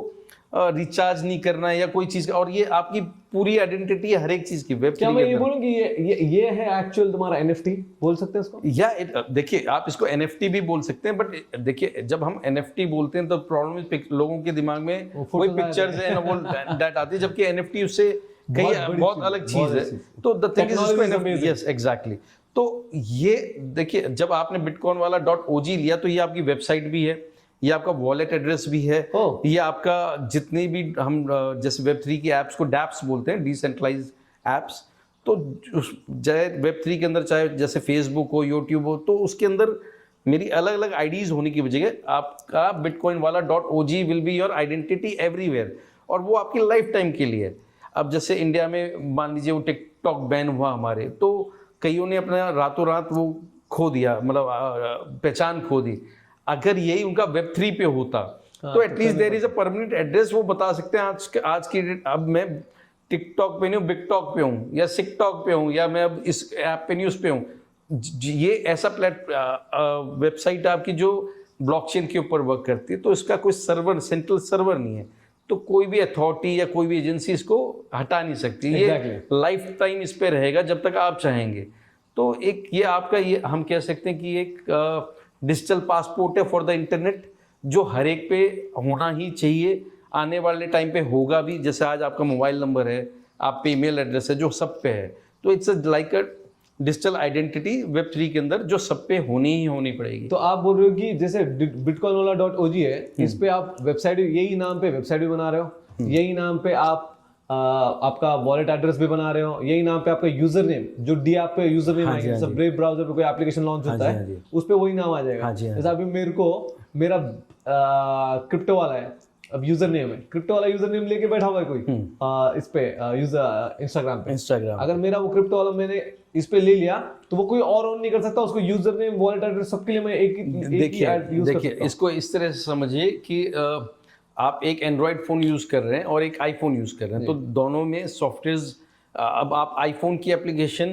रिचार्ज नहीं करना है या कोई चीज़ का, और ये आपकी पूरी आइडेंटिटी है हर एक चीज़ की। वेब क्या मैं ये बोलूँ कि ये है एक्चुअल तुम्हारा NFT बोल सकते हैं इसको? या देखिए आप इसको NFT भी बोल सकते हैं, बट देखिए जब हम NFT बोलते हैं तो प्रॉब्लम लोगों के दिमाग में वही पिक्चर्स है ना, वो दैट आती है, जबकि NFT उससे कई बहुत अलग चीज़ है। तो the thing is yes exactly. तो ये देखिए जब आपने बिटकॉइन वाला .og लिया तो ये आपकी वेबसाइट भी है, ये आपका वॉलेट एड्रेस भी है, ओह। ये आपका जितने भी हम जैसे Web3 की ऐप्स को डैप्स बोलते हैं, डिसेंट्रलाइज ऐप्स, तो चाहे Web3 के अंदर चाहे जैसे फेसबुक हो, यूट्यूब हो, तो उसके अंदर मेरी अलग अलग आईडीज होने की वजह से आपका बिटकॉइन वाला .og will be your identity everywhere, और वो आपकी लाइफ टाइम के लिए है। अब जैसे इंडिया में मान लीजिए वो टिकटॉक बैन हुआ हमारे, तो कईयों ने अपना रातों रात वो खो दिया, मतलब पहचान खो दी। अगर यही उनका Web3 पे होता तो at least there is a permanent address, वो बता सकते हैं आज की अब मैं टिकटॉक पे नहीं हूँ, बिगटॉक पे हूँ, या सिकटॉक पे हूँ, या मैं अब इस ऐप पे नहीं उस पे हूँ। ये ऐसा वेबसाइट आपकी जो ब्लॉकचेन के ऊपर वर्क करती है, तो इसका कोई सर्वर, सेंट्रल सर्वर नहीं है, तो कोई भी अथॉरिटी या कोई भी एजेंसी इसको हटा नहीं सकती। ये लाइफ टाइम इस पे रहेगा जब तक आप चाहेंगे। तो एक ये आपका, ये हम कह सकते हैं कि एक डिजिटल पासपोर्ट है फॉर द इंटरनेट, जो हर एक पे होना ही चाहिए, आने वाले टाइम पे होगा भी। जैसे आज आपका मोबाइल नंबर है, आप पे ईमेल एड्रेस है, जो सब पे है, तो it's like a digital identity Web3 के अंदर जो सब पे होनी ही होनी पड़ेगी। तो आप बोल रहे हो कि जैसे बिटकॉइन वाला .og है, इस पे आप वेबसाइट, यही नाम पे वेबसाइट भी बना रहे हो, यही नाम पे आप आपका वॉलेट एड्रेस भी बना रहे हो, यही नाम पे आपका यूजर नेम, जो डी ऐप पे यूजर नेम आएगा, जैसे ब्रेव ब्राउजर पे कोई एप्लीकेशन लॉन्च होता है उस पे वही नाम आ जाएगा। जैसे अभी मेरे को मेरा क्रिप्टो वाला है, अब यूजर नेम है, क्रिप्टो वाला यूजर नेम लेके बैठा हुआ है कोई इस पे यूजर इंस्टाग्राम अगर मेरा वो क्रिप्टो वाला मैंने इस पे ले लिया, तो वो कोई और ऑन नहीं कर सकता उसको, यूजर नेम, वॉलेट एड्रेस सबके लिए मैं एक ही देखिए इसको इस तरह से समझिए कि आप एक एंड्रॉयड फ़ोन यूज़ कर रहे हैं और एक आईफोन यूज़ कर रहे हैं, तो दोनों में सॉफ्टवेयर्स, अब आप आईफोन की एप्लीकेशन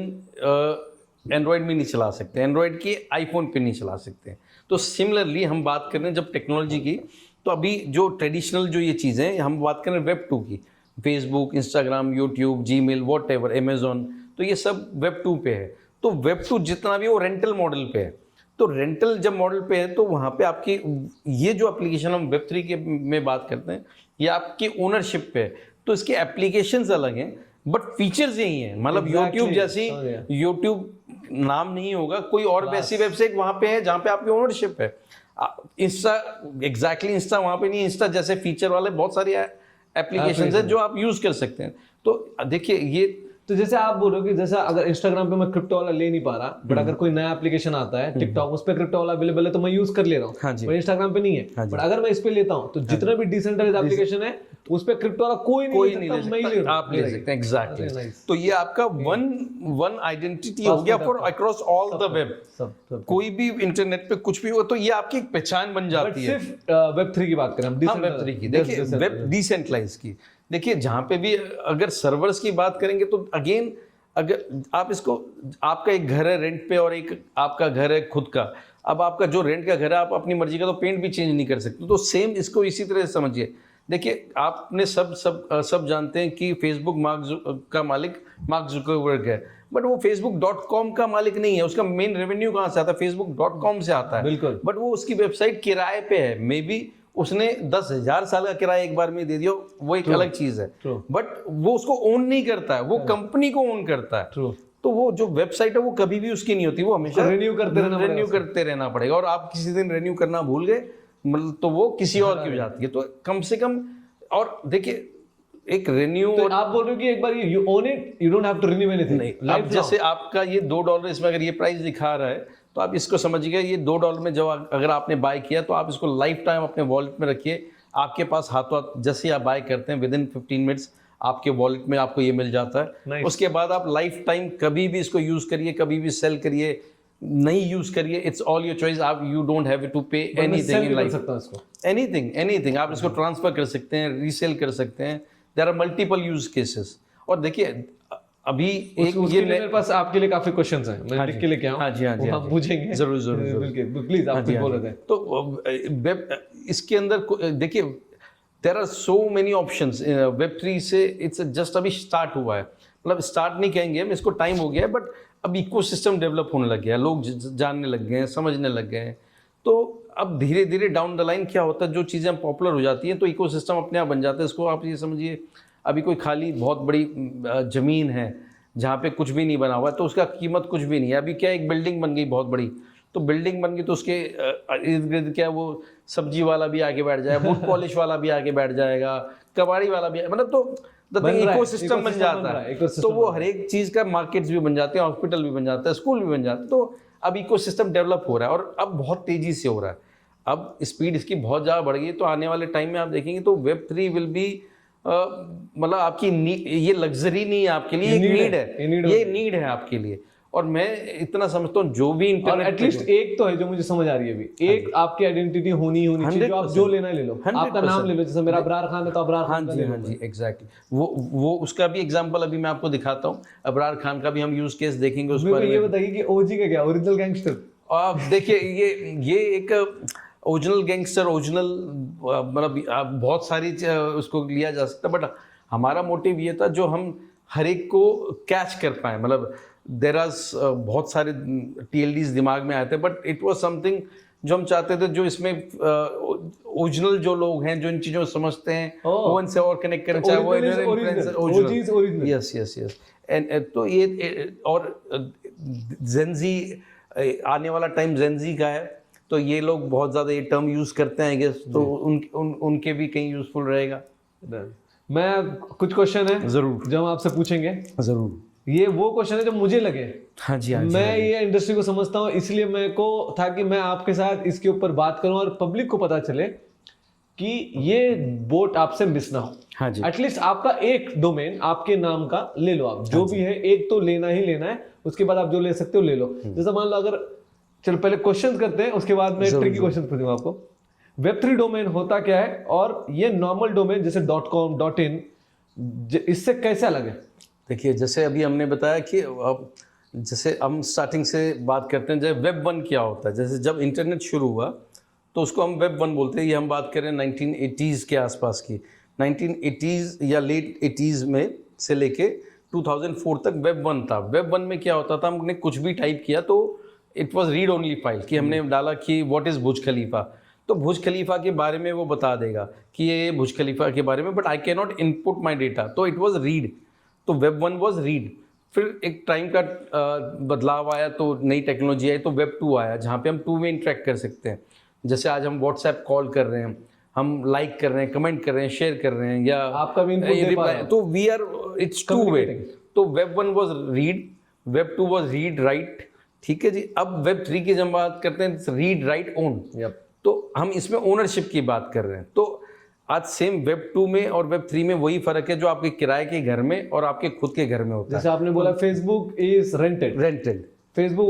एंड्रॉयड में नहीं चला सकते, एंड्रॉयड की आईफोन पे नहीं चला सकते। तो सिमिलरली हम बात कर रहे हैं जब टेक्नोलॉजी की, तो अभी जो ट्रेडिशनल जो ये चीज़ें हम बात कर रहे हैं Web2 की, Facebook, Instagram, YouTube, Gmail, whatever, Amazon, तो ये सब Web2 पे है। तो Web2 जितना भी वो रेंटल मॉडल पे है, तो रेंटल जब मॉडल पे है तो वहाँ पे आपकी ये जो एप्लीकेशन हम Web3 के में बात करते हैं, ये आपकी ओनरशिप पे है, तो इसके एप्लीकेशंस अलग हैं बट फीचर्स यही हैं। मतलब यूट्यूब जैसी, यूट्यूब नाम नहीं होगा, कोई और वैसी वेबसाइट वहाँ पे है जहाँ पे आपकी ओनरशिप है। इंस्टा एग्जैक्टली इंस्टा वहाँ पे नहीं, इंस्टा जैसे फीचर वाले बहुत सारी एप्लीकेशंस हैं जो आप यूज़ कर सकते हैं। तो देखिए ये, तो जैसे आप बोल रहे हो कि जैसे अगर इंस्टाग्राम पे मैं क्रिप्टो वाला ले नहीं पा रहा, बट अगर कोई नया एप्लीकेशन आता है टिकटॉक, उस पे क्रिप्टो वाला अवेलेबल है तो मैं यूज कर ले रहा हूँ, पर इंस्टाग्राम पे नहीं है। बट अगर मैं इस पे लेता हूँ तो जितना भी डिसेंट्रलाइज्ड एप्लीकेशन है उस पे क्रिप्टो वाला कोई नहीं ले सकता, आप ले सकते हैं। एग्जैक्टली, तो ये आपका वन आइडेंटिटी हो गया for across all the web. कोई भी इंटरनेट पे कुछ भी हो तो ये आपकी एक पहचान बन जाती है। सिर्फ Web3 की बात करें हम, Web3 की, देखिए वेब डिसेंट्रलाइज की, देखिए जहाँ पे भी अगर सर्वर्स की बात करेंगे तो अगेन, अगर आप इसको, आपका एक घर है रेंट पे और एक आपका घर है खुद का, अब आपका जो रेंट का घर है आप अपनी मर्जी का तो पेंट भी चेंज नहीं कर सकते, तो सेम इसको इसी तरह से समझिए। देखिए आपने सब जानते हैं कि फेसबुक का मालिक मार्क जुकरबर्ग है, बट वो facebook.com का मालिक नहीं है। उसका मेन रेवेन्यू कहाँ से आता है? facebook.com से आता है, बिल्कुल। बट वो उसकी वेबसाइट किराए पे है, मे बी उसने 10,000 साल का किराया एक बार में दे दिया, वो एक अलग चीज है, बट वो उसको ओन नहीं करता है, वो कंपनी को ओन करता है। तो वो जो वेबसाइट है वो कभी भी उसकी नहीं होती, वो हमेशा रिन्यू करते रहना पड़ेगा, और आप किसी दिन रिन्यू करना भूल गए मतलब तो वो किसी और की हो जाती है। तो कम से कम, और देखिए एक रिन्यू, तो आप बोल रहे हो कि एक बार you own it, you don't have to renew anything. नहीं, अब जैसे आपका ये $2 इसमें अगर ये प्राइस दिखा रहा है तो आप इसको समझिए, ये $2 में जब अगर आपने बाय किया तो आप इसको लाइफ टाइम अपने वॉलेट में रखिए, आपके पास हाथों हाथ जैसे आप बाय करते हैं विदिन 15 मिनट्स आपके वॉलेट में आपको ये मिल जाता है। उसके बाद आप लाइफ टाइम कभी भी इसको यूज करिए, कभी भी सेल करिए, नहीं यूज करिए, इट्स ऑल योर चॉइस। आप you don't have to pay anything in life, anything आप इसको ट्रांसफर कर सकते हैं, रीसेल कर सकते हैं, there are multiple use cases. और देखिए अभी एक ये मेरे पास आपके लिए काफी क्वेश्चंस हैं, मैं लिख के लेके आऊं। हाँ जी, हम पूछेंगे जरूर प्लीज, आप कुछ बोल रहे थे। तो इसके अंदर देखिए there are so many options. Web3 से इट्स जस्ट अभी स्टार्ट हुआ है, मतलब स्टार्ट नहीं कहेंगे हम इसको, टाइम हो गया है, बट अब इकोसिस्टम डेवलप होने लग गया है, लोग जानने लग गए हैं, समझने लग गए हैं। तो अब धीरे धीरे डाउन द लाइन क्या होता है, जो चीज़ें पॉपुलर हो जाती हैं तो इकोसिस्टम अपने आप बन जाता है। इसको आप ये समझिए, अभी कोई खाली बहुत बड़ी ज़मीन है जहाँ पे कुछ भी नहीं बना हुआ है तो उसका कीमत कुछ भी नहीं है। अभी क्या एक बिल्डिंग बन गई बहुत बड़ी, तो बिल्डिंग बन गई तो उसके इर्द गिर्द क्या वो सब्जी वाला भी आके बैठ जाएगा, वुड पॉलिश वाला भी आके बैठ जाएगा, कबाड़ी वाला भी, मतलब तो इकोसिस्टम बन जाता है। तो वो हर एक चीज़ का मार्केट्स भी बन जाते हैं, हॉस्पिटल भी बन जाता है, स्कूल भी बन जाता है। तो अब इकोसिस्टम डेवलप हो रहा है और अब बहुत तेज़ी से हो रहा है। अब स्पीड इसकी बहुत ज़्यादा बढ़ गई। तो आने वाले टाइम में आप देखेंगे तो Web3 विल बी मतलब आपकी ये लग्जरी नहीं है आपके लिए, एक नीड है, ये नीड है आपके लिए। और मैं इतना समझता हूँ जो भी इंटरनेट एटलीस्ट एक तो है जो मुझे समझ आ रही है अभी, एक आपकी आइडेंटिटी होनी चाहिए, जो आप जो लेना ले लो, आपका नाम ले लो, जैसे मेरा अबरार खान है तो अबरार खान। हाँ जी एग्जैक्टली। वो उसका भी एग्जांपल अभी मैं आपको दिखाता हूँ। अबरार खान का भी हम यूज केस देखेंगे उस पर। ये बताइए कि ओजी का क्या, ओरिजिनल गैंगस्टर? आप देखिए ये एक ओरिजिनल गैंगस्टर, ओरिजिनल मतलब बहुत सारी उसको लिया जा सकता, बट हमारा मोटिव ये था जो हम हर एक को कैच कर पाए। मतलब देर आर बहुत सारे TLDs दिमाग में आए थे, बट इट वाज समथिंग जो हम चाहते थे, जो इसमें ओरिजिनल जो लोग हैं जो इन चीज़ों को समझते हैं वो इनसे और कनेक्ट करना चाहे, वो original. Yes yes yes. And तो ये और जेनजी आने वाला टाइम जेनजी का है, तो ये लोग बहुत ज़्यादा ये टर्म यूज़ करते हैं आई गेस, तो उनके भी कहीं यूज़फुल रहेगा। मैं कुछ क्वेश्चन है ज़रूर जो हम आपसे पूछेंगे, ज़रूर। ये वो क्वेश्चन है जो मुझे लगे। हाँ जी, हाँ जी। मैं ये इंडस्ट्री को समझता हूँ, इसलिए मेरे को था कि मैं आपके साथ इसके ऊपर बात करूं और पब्लिक को पता चले कि ये बोट आपसे मिस ना हो। हाँ जी। एटलीस्ट आपका एक डोमेन आपके नाम का ले लो, आप जो भी है एक तो लेना ही लेना है, उसके बाद आप जो ले सकते हो ले लो। जैसे मान लो, अगर चलो पहले क्वेश्चन करते हैं, उसके बाद मैं ट्रिकी क्वेश्चन पूछूंगा आपको। Web3 डोमेन होता क्या है और ये नॉर्मल डोमेन जैसे .com .in इससे कैसे अलग है? देखिए, जैसे अभी हमने बताया कि अब जैसे हम स्टार्टिंग से बात करते हैं, जैसे Web1 क्या होता है। जैसे जब इंटरनेट शुरू हुआ तो उसको हम Web1 बोलते हैं। ये हम बात करें 1980s के आसपास की, 1980s या लेट 80s में से लेके 2004 तक Web1 था। Web1 में क्या होता था, हमने कुछ भी टाइप किया तो it was read only file, कि हमने डाला कि व्हाट इज़ बुर्ज खलीफा, तो बुर्ज खलीफा के बारे में वो बता देगा कि ये बुर्ज खलीफा के बारे में, but I can not input my data, तो इट वाज रीड। तो Web1 वाज रीड। फिर एक टाइम का बदलाव आया, तो नई टेक्नोलॉजी आई, तो Web2 आया, जहाँ पे हम 2 में इंटरेक्ट कर सकते हैं। जैसे आज हम व्हाट्सएप कॉल कर रहे हैं, हम लाइक कर रहे हैं, कमेंट कर रहे हैं, शेयर कर रहे हैं, या आपका भी इनपुट दे पा रहे हैं, तो वी आर इट्स 2 वे। तो Web1 was read, Web2 was read write, ठीक है जी। अब Web3 की जब बात करते हैं, रीड राइट ओन, तो हम इसमें ओनरशिप की बात कर रहे हैं। तो आज सेम Web2 में और Web3 में वही फर्क है जो आपके किराए के घर में और आपके खुद के घर में होता है। जैसे आपने बोला Facebook is rented, Facebook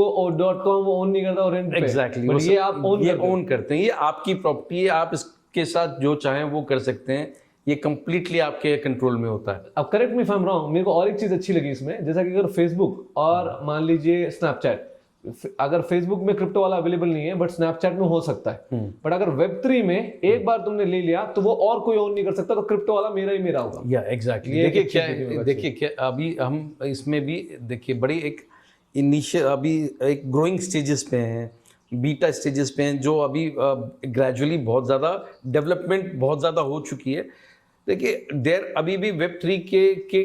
.com वो ओन नहीं करता, और रेंट पे। एग्जैक्टली, ये आप ओन करते हैं, ये आपकी प्रॉपर्टी है, आप इसके साथ जो चाहें वो कर सकते हैं, ये कंप्लीटली आपके कंट्रोल में होता है। अब correct me if I am wrong, मेरे को और एक चीज अच्छी लगी इसमें, जैसा कि अगर फेसबुक और मान लीजिए स्नैपचैट, अगर फेसबुक में क्रिप्टो वाला अवेलेबल नहीं है बट स्नैपचैट में हो सकता है, बट अगर Web3 में एक बार तुमने ले लिया तो वो और कोई ऑन नहीं कर सकता, तो क्रिप्टो वाला मेरा ही मेरा होगा। या एग्जैक्टली। देखिए क्या अभी हम इसमें भी देखिए बड़ी एक इनिशियल, अभी एक ग्रोइंग स्टेजेस पे हैं, बीटा स्टेजेस पे हैं, जो अभी ग्रेजुअली बहुत ज़्यादा डेवलपमेंट बहुत ज़्यादा हो चुकी है। देखिए देर अभी भी Web3 के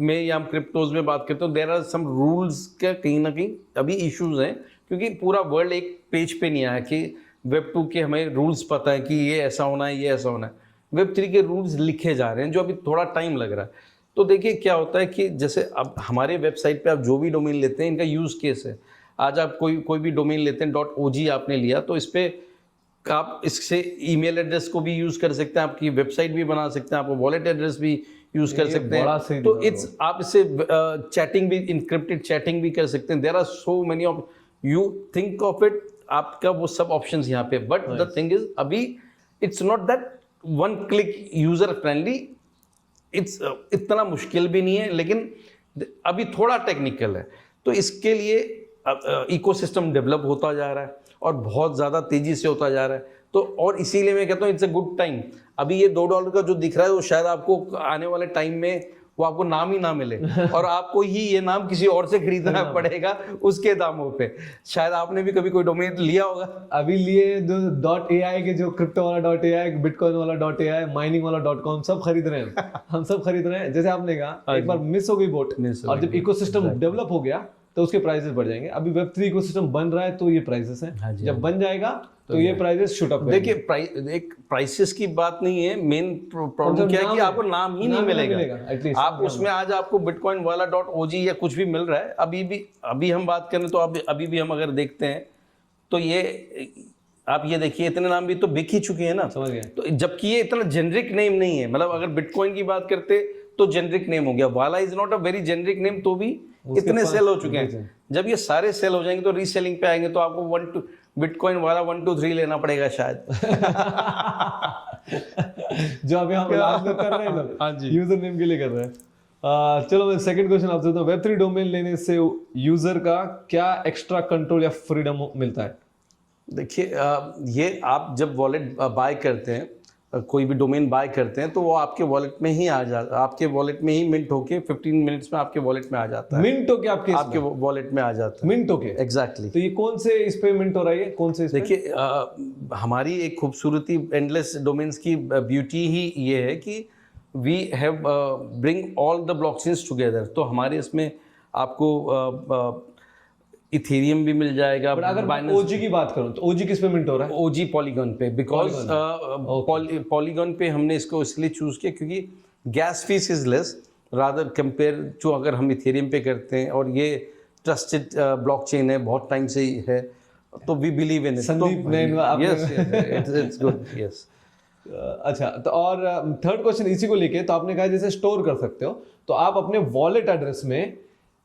में या हम क्रिप्टोज में बात करते हो, देर आर सम रूल्स का कहीं ना कहीं अभी इश्यूज हैं, क्योंकि पूरा वर्ल्ड एक पेज पे नहीं आया कि Web2 के हमें रूल्स पता है कि ये ऐसा होना है, ये ऐसा होना है। Web3 के रूल्स लिखे जा रहे हैं, जो अभी थोड़ा टाइम लग रहा है। तो देखिए क्या होता है कि जैसे अब हमारे वेबसाइट पे आप जो भी डोमेन लेते हैं, इनका यूज़ केस है। आज आप कोई भी डोमेन लेते हैं, .og आपने लिया, तो इस पर आप इससे ईमेल एड्रेस को भी यूज़ कर सकते हैं, आपकी वेबसाइट भी बना सकते हैं, आप वॉलेट एड्रेस भी यूज़ कर सकते हैं। तो इट्स आप इससे चैटिंग भी, इनक्रिप्टेड चैटिंग भी कर सकते हैं। There are so many of, you think of it, आपका वो सब ऑप्शंस यहाँ पे। बट द थिंग इज अभी it's not that one click user friendly, it's इतना मुश्किल भी नहीं है, लेकिन अभी थोड़ा टेक्निकल है। तो इसके लिए इकोसिस्टम डेवलप होता जा रहा है और बहुत ज़्यादा तेज़ी से होता जा रहा है। तो और इसीलिए मैं कहता हूँ इट्स अ गुड टाइम। अभी ये $2 का जो दिख रहा है, वो शायद आपको आने वाले टाइम में वो आपको नाम ही ना मिले और आपको ही ये नाम किसी और से खरीदना पड़ेगा उसके दामों पे। शायद आपने भी कभी कोई डोमेन लिया होगा। अभी लिए जो .ai के, जो क्रिप्टो वाला .ai, बिटकॉइन वाला .ai, माइनिंग वाला .com सब खरीद रहे हैं हम सब खरीद रहे हैं। जैसे आपने कहा एक बार मिस हो गई बोट, और जब इकोसिस्टम डेवलप हो गया तो उसके प्राइसेस बढ़ जाएंगे। अभी Web3 इकोसिस्टम बन रहा है तो ये प्राइसेस हैं, हाँ जी, जब बन जाएगा तो ये प्राइसेस शूट अप देखिए एक प्राइसेस की बात नहीं है, मेन प्रॉब्लम क्या है कि आपको नाम ही नहीं मिलेगा। एटलीस्ट आप उसमें आज आपको बिटकॉइन वाला .og या कुछ भी मिल रहा है, अभी हम बात करें तो अभी भी हम अगर देखते हैं तो ये आप ये देखिए इतने नाम भी तो बिक ही चुके हैं ना। समझ गए। तो जबकि ये इतना जेनरिक नेम नहीं है, मतलब अगर बिटकॉइन की बात करते तो जेनरिक नेम हो गया, वाला is not a very generic name, तो भी इतने सेल हो चुके हैं। जब ये सारे सेल हो जाएंगे तो रीसेलिंग पे आएंगे तो आपको बिटकॉइन वाला 1 2 3 लेना पड़ेगा शायद। जो अभी हम लास्ट में कर रहे हैं लोग, हाँ जी। यूजर नेम के लिए कर रहे हैं। चलो मैं सेकंड क्वेश्चन आपसे पूछता हूँ, Web3 डोमेन लेने से यूजर का क्या एक्स्ट्रा कंट्रोल या फ्रीडम मिलता है? देखिए ये आप जब वॉलेट बाय करते हैं, कोई भी डोमेन बाय करते हैं तो वो आपके वॉलेट में ही आपके वॉलेट में ही मिंट होके 15 मिनट्स में आपके वॉलेट में आ जाता है। मिंट होके आपके वॉलेट में आ जाता है, मिंट होके। एग्जैक्टली। तो ये कौन से इस पे मिंट हो रहा है, कौन से? देखिए हमारी एक खूबसूरती एंडलेस डोमेन्स की ब्यूटी ही ये है कि we have bring all the blockchains together. तो हमारे इसमें आपको इथेरियम भी मिल जाएगा। बट अगर मैं ओजी की बात करूं तो ओजी किस पे मिंट हो रहा है? ओजी पॉलीगॉन पे, बिकॉज पॉलीगॉन पे हमने इसको इसलिए चूज किया क्योंकि gas fees is less rather compare to अगर हम इथेरियम पे करते हैं, और ये ट्रस्टेड ब्लॉकचेन है, बहुत टाइम से ही है, तो we believe in it. Sandeep ने यस इट्स गुड। यस अच्छा, तो और थर्ड क्वेश्चन इसी को लेके, तो आपने कहा जैसे स्टोर कर सकते हो, तो आप अपने वॉलेट एड्रेस में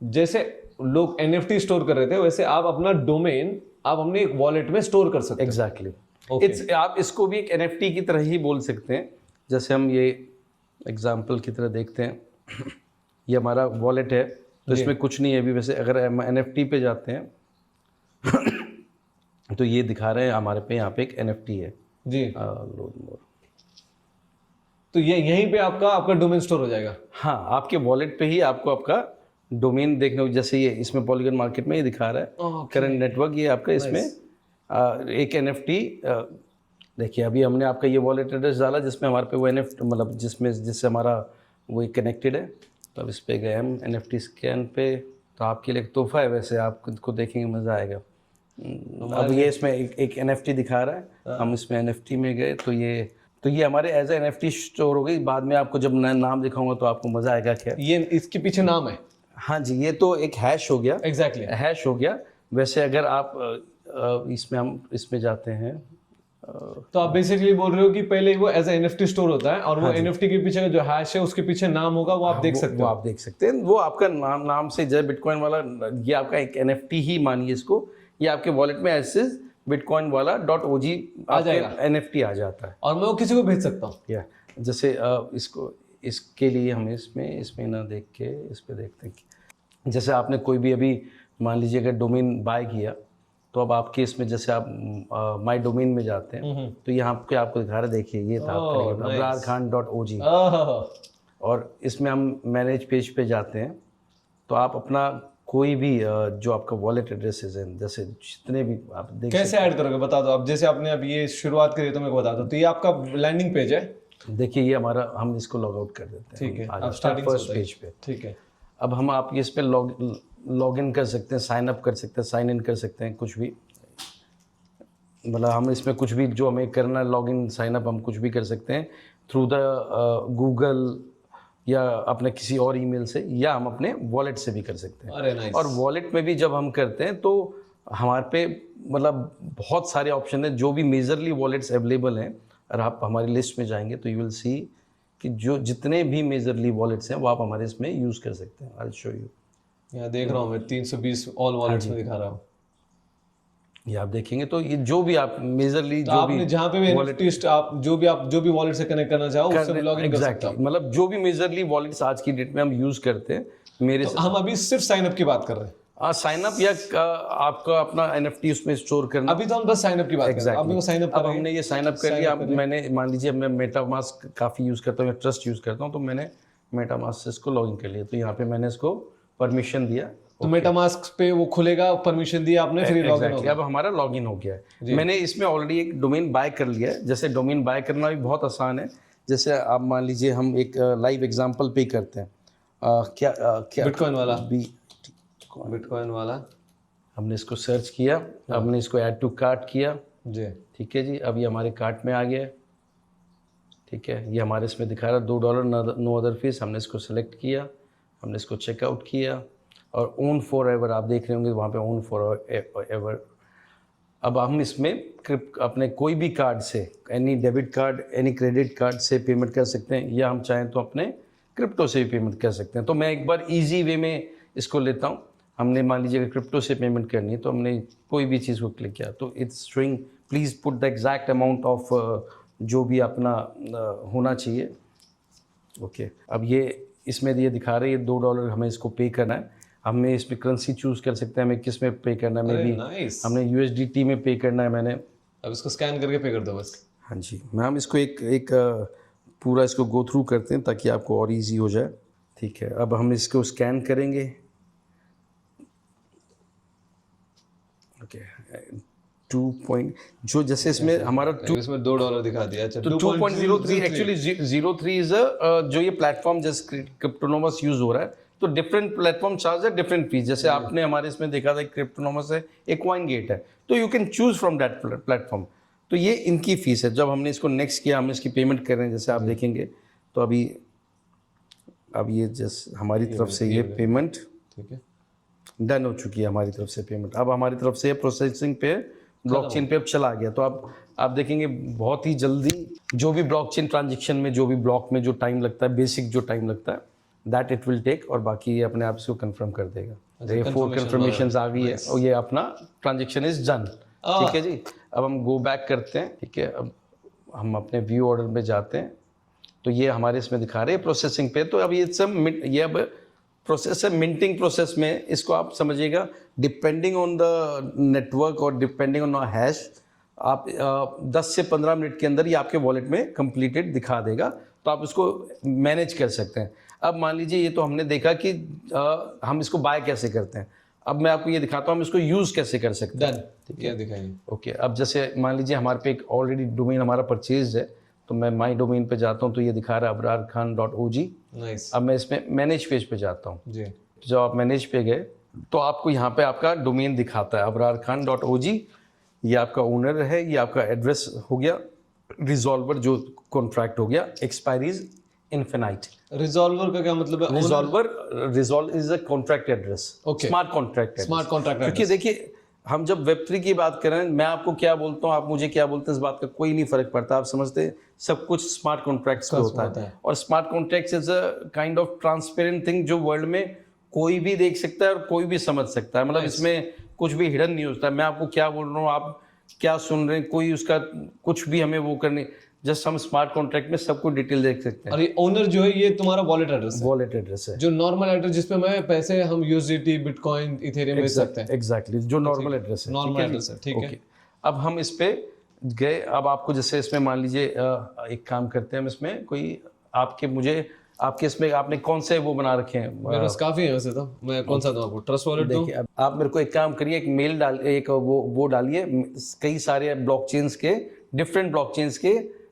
जैसे लोग NFT स्टोर कर रहे थे वैसे आप अपना डोमेन आप अपने एक वॉलेट में स्टोर कर सकते हो। एग्जैक्टली। इट्स आप इसको भी एक NFT की तरह ही बोल सकते हैं। जैसे हम ये एग्जांपल की तरह देखते हैं, ये हमारा वॉलेट है, तो इसमें कुछ नहीं है अभी। वैसे अगर हम NFT पे जाते हैं तो ये दिखा रहे हैं हमारे पे यहाँ पे एक NFT है जी। लोड मोर। तो ये यहीं पे आपका डोमेन स्टोर हो जाएगा। हाँ, आपके वॉलेट पे ही आपको आपका डोमेन देखने को, जैसे ये इसमें पॉलीगॉन मार्केट में ये दिखा रहा है करंट नेटवर्क, ये आपका इसमें एक NFT। देखिए अभी हमने आपका ये वॉलेट एड्रेस डाला जिसमें हमारे पे वो NFT, मतलब जिससे हमारा वो कनेक्टेड है। तो अब इस पे गए हम NFT स्कैन पे, तो आपके लिए एक तोहफा है, वैसे आप खुद को देखेंगे मज़ा आएगा। अब ये इसमें एक NFT दिखा रहा है, हम इसमें NFT में गए तो ये हमारे एज ए NFT स्टोर हो गई। बाद में आपको जब मैं नाम दिखाऊंगा तो आपको मज़ा आएगा। खैर ये इसके पीछे नाम है। हाँ जी, ये तो एक हैश हो गया। एग्जैक्टली हैश हो गया। वैसे अगर आप इसमें जाते हैं तो आप बेसिकली बोल रहे हो कि पहले वो एज ए NFT स्टोर होता है, और वो NFT के पीछे का जो हैश है उसके पीछे नाम होगा, वो आप देख सकते हो। आप देख सकते हैं, वो आपका नाम से जैसे बिटकॉइन वाला, ये आपका एक NFT ही मानिए इसको, ये आपके वॉलेट में ऐसे बिटकॉइन वाला .og आ जाएगा, NFT आ जाता है, और मैं वो किसी को भेज सकता हूँ। या जैसे इसके लिए हम इसमें ना देख के इस पे देखते हैं कि जैसे आपने कोई भी अभी मान लीजिए अगर डोमेन बाय किया, तो अब आपके इसमें जैसे आप माय डोमेन में जाते हैं तो यहाँ पे आपको दिखा रहा है, देखिए ये था आपका abrarkhan.og, और इसमें हम मैनेज पेज पे जाते हैं तो आप अपना कोई भी जो आपका वॉलेट एड्रेसेस हैं, जैसे जितने भी आप देख कैसे ऐड करोगे बता दो। अब जैसे आपने अब ये शुरुआत करी तो मेरे को बता दो। तो ये आपका लैंडिंग पेज है, देखिए ये हमारा, हम इसको लॉग आउट कर देते हैं। ठीक है, आप स्टार्टिंग फर्स्ट पेज पे। ठीक है। अब हम आप इस पे लॉग इन कर सकते हैं, साइन अप कर सकते हैं, साइन इन कर सकते हैं, कुछ भी, मतलब हम इसमें कुछ भी जो हमें करना है, लॉग इन साइन अप हम कुछ भी कर सकते हैं थ्रू द गूगल या अपने किसी और ईमेल से, या हम अपने वॉलेट से भी कर सकते हैं। अरे नाइस। और वॉलेट में भी जब हम करते हैं तो हमारे पे मतलब बहुत सारे ऑप्शन हैं, जो भी मेजरली वॉलेट्स अवेलेबल हैं। अगर आप हमारी लिस्ट में जाएंगे तो यू विल सी कि जो जितने भी मेजरली वॉलेट्स हैं वो आप हमारे इसमें यूज़ कर सकते हैं। I will show you. यहाँ देख रहा हूँ मैं 320 ऑल वॉलेट्स में दिखा रहा हूँ। ये आप देखेंगे तो ये जो भी आप मेजरली तो आपने जहाँ पे भी NFT आप जो भी वॉलेट से कनेक्ट करना चाहो उससे लॉगिन कर सकते हो। मतलब जो भी मेजरली वॉलेट्स आज की डेट में हम यूज करते हैं, मेरे तो हम अभी सिर्फ साइन अप की बात कर रहे हैं। साइन अप या आपका अपना NFT उसमें स्टोर करना। अभी तो हम बस साइन अप की बात कर रहे हैं। अभी वो साइन अप अब हमने ये साइन अप कर लिया। अब मैंने मान लीजिए मैं मेटामास्क काफ़ी यूज़ करता हूँ, मैं ट्रस्ट यूज़ करता हूँ, तो मैंने मेटामास्क से इसको लॉगिन कर लिया। तो यहाँ पे मैंने इसको परमिशन दिया, तो मेटामास्क पे वो खुलेगा, परमिशन दिया आपने, फिर लॉगिन हो गया। अब हमारा लॉगिन हो गया है। मैंने इसमें ऑलरेडी एक डोमेन बाय कर लिया है। जैसे डोमेन बाय करना भी बहुत आसान है। जैसे आप मान लीजिए हम एक लाइव एग्जांपल पे करते हैं, क्या बिटकॉइन वाला भी बिटकॉइन वाला हमने इसको सर्च किया, हमने इसको ऐड टू कार्ट किया। जी। ठीक है जी, अब ये हमारे कार्ट में आ गया है। ठीक है, ये हमारे इसमें दिखा रहा है $2 नो अदर फीस। हमने इसको सेलेक्ट किया, हमने इसको चेकआउट किया और ओन फॉर एवर आप देख रहे होंगे वहाँ पे ओन फॉर एवर। अब हम इसमें अपने कोई भी कार्ड से, any debit card, any credit card से पेमेंट कर सकते हैं, या हम चाहें तो अपने क्रिप्टो से भी पेमेंट कर सकते हैं। तो मैं एक बार इजी वे में इसको लेता हूँ। हमने मान लीजिए अगर क्रिप्टो से पेमेंट करनी है तो हमने कोई भी चीज़ को क्लिक किया तो it's showing please put the exact amount of जो भी अपना होना चाहिए। ओके, अब ये इसमें ये दिखा रहे हैं $2 हमें इसको पे करना है। हमें इसमें करेंसी चूज़ कर सकते हैं, हमें किस में पे करना है। अरे मे नाइस। हमने USDT में पे करना है मैंने। अब इसको स्कैन करके पे कर दो बस। हाँ जी, मैम इसको एक पूरा इसको गो थ्रू करते हैं ताकि आपको और इजी हो जाए। ठीक है, अब हम इसको स्कैन करेंगे। ओके, 2 पॉइंट जो जैसे इसमें हमारा इसमें $2 दिखा दिया। अच्छा, तो 2.03 एक्चुअली 03 इज जो ये प्लेटफॉर्म जैसे क्रिप्टोनोमस यूज हो रहा है तो डिफरेंट प्लेटफॉर्म चार्ज है डिफरेंट फीस। जैसे आपने हमारे इसमें देखा था क्रिप्टोनोमस है, एक कॉइन गेट है, तो you can choose from that platform. तो ये इनकी फीस है। जब हमने इसको नेक्स्ट किया, हम इसकी पेमेंट कर रहे हैं, जैसे आप देखेंगे तो अब ये जस्ट हमारी तरफ से ये पेमेंट ठीक है, डन हो चुकी है हमारी तरफ से पेमेंट। अब हमारी तरफ से प्रोसेसिंग पे ब्लॉकचेन पे अब चला गया। तो आप देखेंगे बहुत ही जल्दी जो भी ब्लॉकचेन ट्रांजेक्शन में जो भी ब्लॉक में जो टाइम लगता है, बेसिक जो टाइम लगता है दैट इट विल टेक, और बाकी ये अपने आप इसको कंफर्म कर देगा। ये 4 कंफर्मेशन आ गई है और ये अपना ट्रांजेक्शन इज डन। ठीक है जी, अब हम गो बैक करते हैं। ठीक है, अब हम अपने व्यू ऑर्डर में जाते हैं तो ये हमारे इसमें दिखा रहे हैं प्रोसेसिंग पे। तो अब ये सब ये अब प्रोसेस है मिंटिंग प्रोसेस में। इसको आप समझिएगा डिपेंडिंग ऑन द नेटवर्क और डिपेंडिंग ऑन हैश, आप 10 से 15 मिनट के अंदर ये आपके वॉलेट में कंप्लीटेड दिखा देगा। तो आप इसको मैनेज कर सकते हैं। अब मान लीजिए ये तो हमने देखा कि हम इसको बाय कैसे करते हैं। अब मैं आपको ये दिखाता हूँ हम इसको यूज़ कैसे कर सकते हैं। ठीक है, दिखाइए। ओके, अब जैसे मान लीजिए हमारे पे एक ऑलरेडी डोमेन हमारा परचेज है, तो मैं माई डोमेन पे जाता हूँ तो ये दिखा रहा है abrarkhan.og। नाइस। अब मैं इसमें मैनेज पेज पे जाता हूँ। जी। जब आप मैनेज पे गए तो आपको यहाँ पे आपका डोमेन दिखाता है abrarkhan.og। ये आपका ओनर है, ये आपका एड्रेस हो गया, रिजॉल्वर जो कॉन्ट्रैक्ट हो गया, एक्सपायरीज इनफिनाइट। रिजॉल्वर का क्या मतलब है? Resolve is a contract address, smart contract. क्योंकि देखिए हम जब Web3 की बात कर रहे हैं, मैं आपको क्या बोलता हूँ, आप मुझे क्या बोलते हैं, इस बात का कोई नहीं फर्क पड़ता। आप समझते हैं सब कुछ स्मार्ट कॉन्ट्रैक्ट्स पे होता है। और smart contracts is a kind of transparent thing जो वर्ल्ड में कोई भी देख सकता है और कोई भी समझ सकता है। मतलब इसमें कुछ भी हिडन नहीं होता है। मैं आपको क्या बोल रहा हूँ, आप क्या सुन रहे हैं, कोई उसका कुछ भी हमें वो करने, जस्ट हम स्मार्ट कॉन्ट्रैक्ट में सब कुछ डिटेल देख सकते हैं। और ये ओनर जो है ये तुम्हारा वॉलेट एड्रेस है? वॉलेट एड्रेस है, जो नॉर्मल एड्रेस जिसपे मैं पैसे हम USDT, बिटकॉइन, इथेरियम भेज सकते हैं। एग्जैक्टली, जो नॉर्मल एड्रेस है, नॉर्मल एड्रेस है। ठीक है, अब हम इस पे गए। अब आपको जैसे इसमें मान लीजिए एक काम करते हैं हम इसमें कोई आपके इसमें आपने कौन से वो बना रखे हैं? मेरे पास काफी है वैसे तो। मैं कौन सा दूं आपको? ट्रस्ट वॉलेट दूं? देखिए, अब आप मेरे को एक काम करिए, एक मेल डाल, एक वो डालिए, कई सारे ब्लॉकचेन्स के, डिफरेंट ब्लॉकचेन्स के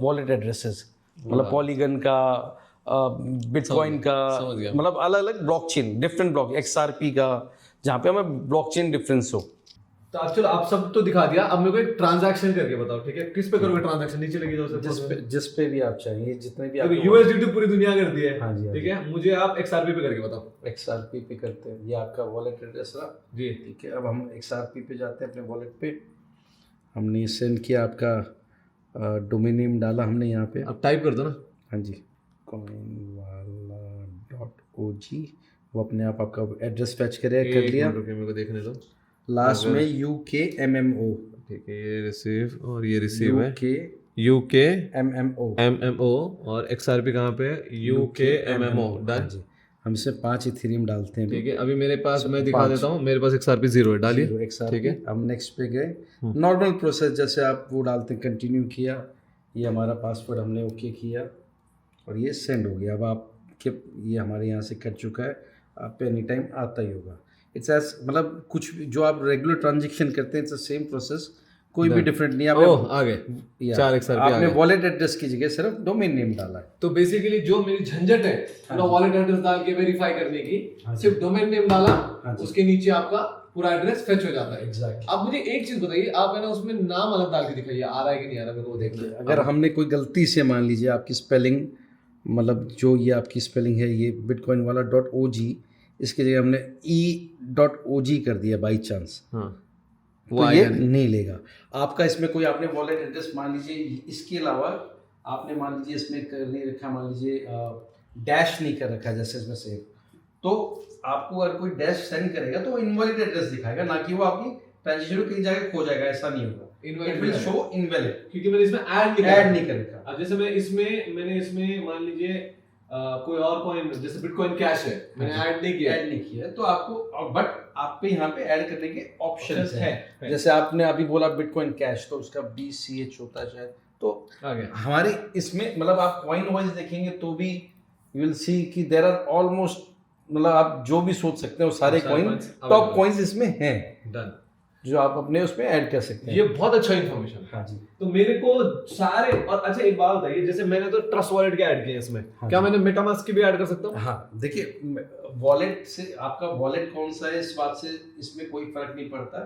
वॉलेट एड्रेसेस, मतलब पॉलीगन का, बिटकॉइन का, मतलब अलग अलग ब्लॉकचेन, डिफरेंट ब्लॉक, XRP का, जहाँ पे हमें ब्लॉकचेन डिफरेंस हो। तो एक्चुअली आप सब तो दिखा दिया, अब मेरे को एक ट्रांजैक्शन करके बताओ। ठीक है, किस पे करोगे ट्रांजैक्शन? नीचे लगी जाओ, जिस पे भी आप चाहिए, जितने भी आप USDT पूरी दुनिया करती है। हाँ जी, ठीक है, मुझे आप XRP पे करके बताओ। XRP पे करते हैं, ये आपका वॉलेट एड्रेस रहा जी। ठीक है, अब हम XRP पे जाते हैं, अपने वॉलेट पे हमने सेंड किया, आपका डोमेन नेम डाला हमने यहाँ पे, अब टाइप कर दो ना। हाँ जी, coinwala.og, वो अपने आप आपका एड्रेस फैच कर लिया। मेरे को देखने दो, लास्ट में UKMMO। ठीक है, ये रिसीव और ये रिसीव है UKMMO और XRP कहाँ पे? UKMMO। डन जी, हम इससे 5 इथेरियम डालते हैं। ठीक है, अभी मेरे पास मैं दिखा देता हूँ, मेरे पास XRP 0 है, डालिए। ठीक है, हम नेक्स्ट पे गए, नॉर्मल प्रोसेस जैसे आप वो डालते हैं, कंटिन्यू किया, ये हमारा पासवर्ड हमने ओके किया और ये सेंड हो गया। अब आपके ये हमारे यहाँ से कट चुका है, आप पे एनी टाइम आता ही होगा। इट्स एज मतलब कुछ भी जो आप रेगुलर ट्रांजेक्शन करते हैं, इट्स द सेम प्रोसेस, कोई भी डिफरेंट नहीं है। ओह आ गए या, 4 XRP आ आपने गए। वॉलेट एड्रेस की जगह सिर्फ डोमेन नेम डाला है। तो बेसिकली जो मेरी झंझट है पूरा वॉलेट एड्रेस डाल के वेरीफाई करने की, सिर्फ डोमेन नेम डाला, उसके नीचे आपका पूरा एड्रेस फेच हो जाता है। एग्जैक्टली। अब मुझे एक चीज बताइए, आप है ना उसमें नाम अलग डाल के दिखाइए, आ रहा है कि नहीं आ रहा है, मेरे को वो देखना है। अगर हमने कोई गलती से मान लीजिए आपकी स्पेलिंग, मतलब जो ये आपकी स्पेलिंग है ये बिटकॉइन वाला .og, इसके जगह हमने e.og कर दिया बाई चांस, हाँ तो ये नहीं लेगा आपका। इसमें कोई आपने वॉलेट एड्रेस मान लीजिए, इसके अलावा आपने मान लीजिए इसमें कर नहीं रखा, मान लीजिए डैश नहीं कर रखा जैसे इसमें सेव, तो आपको अगर कोई डैश सेंड करेगा तो वो इनवैलिड एड्रेस दिखाएगा, ना कि वो आपकी ट्रांजेक्शन कहीं जाके खो जाएगा, ऐसा नहीं होगा। इट विल शो इनवैलिड, क्योंकि मैंने इसमें ऐड नहीं कर रखा। अब जैसे मैंने इसमें मान लीजिए कोई और कॉइन जैसे बिटकॉइन कैश है, मैंने ऐड नहीं किया तो आपको, बट आपके यहाँ पे ऐड करने के ऑप्शंस है। जैसे आपने अभी बोला बिटकॉइन कैश, तो उसका BCH होता है शायद, तो आ गया। हमारे इसमें मतलब आप कॉइन वाइज देखेंगे तो भी यू विल सी कि देयर आर ऑलमोस्ट, मतलब आप जो भी सोच सकते हैं वो सारे कॉइन, टॉप कॉइन्स इसमें हैं डन, जो आप अपने उसमें ऐड कर सकते हैं। ये बहुत अच्छा इन्फॉर्मेशन है। हाँ जी। तो मेरे को सारे, और अच्छा एक बात बताइए, जैसे मैंने तो ट्रस्ट वॉलेट के ऐड किए हैं इसमें, क्या मैंने मेटामास्क की भी ऐड कर सकता हूँ? हाँ देखिए, वॉलेट से आपका वॉलेट कौन सा है इस बात से इसमें कोई फर्क नहीं पड़ता,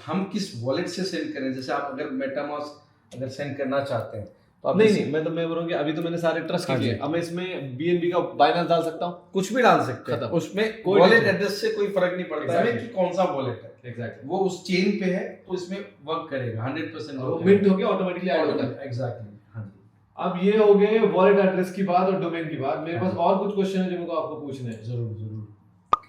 हम किस वॉलेट से सेंड करें। जैसे आप अगर मेटामास्क अगर सेंड करना चाहते हैं तो आप नहीं मैं बोलूँगी अभी तो मैंने सारे ट्रस्ट किए, अब मैं इसमें BNB का बाइनेंस डाल सकता हूँ, कुछ भी डाल सकते हैं, उसमें वॉलेट एड्रेस से कोई फर्क नहीं पड़ता है कि कौन सा वॉलेट है। एग्जैक्टली, वो उस चेन पे है तो इसमें वर्क करेगा 100%। वो मिंट हो गया ऑटोमेटिकली ऐड होता है। एग्जैक्टली। हाँ जी। अब ये हो गए वॉलेट एड्रेस की बात और डोमेन की बात। मेरे पास और कुछ क्वेश्चन है जो मेरे को आपको पूछने हैं। जरूर।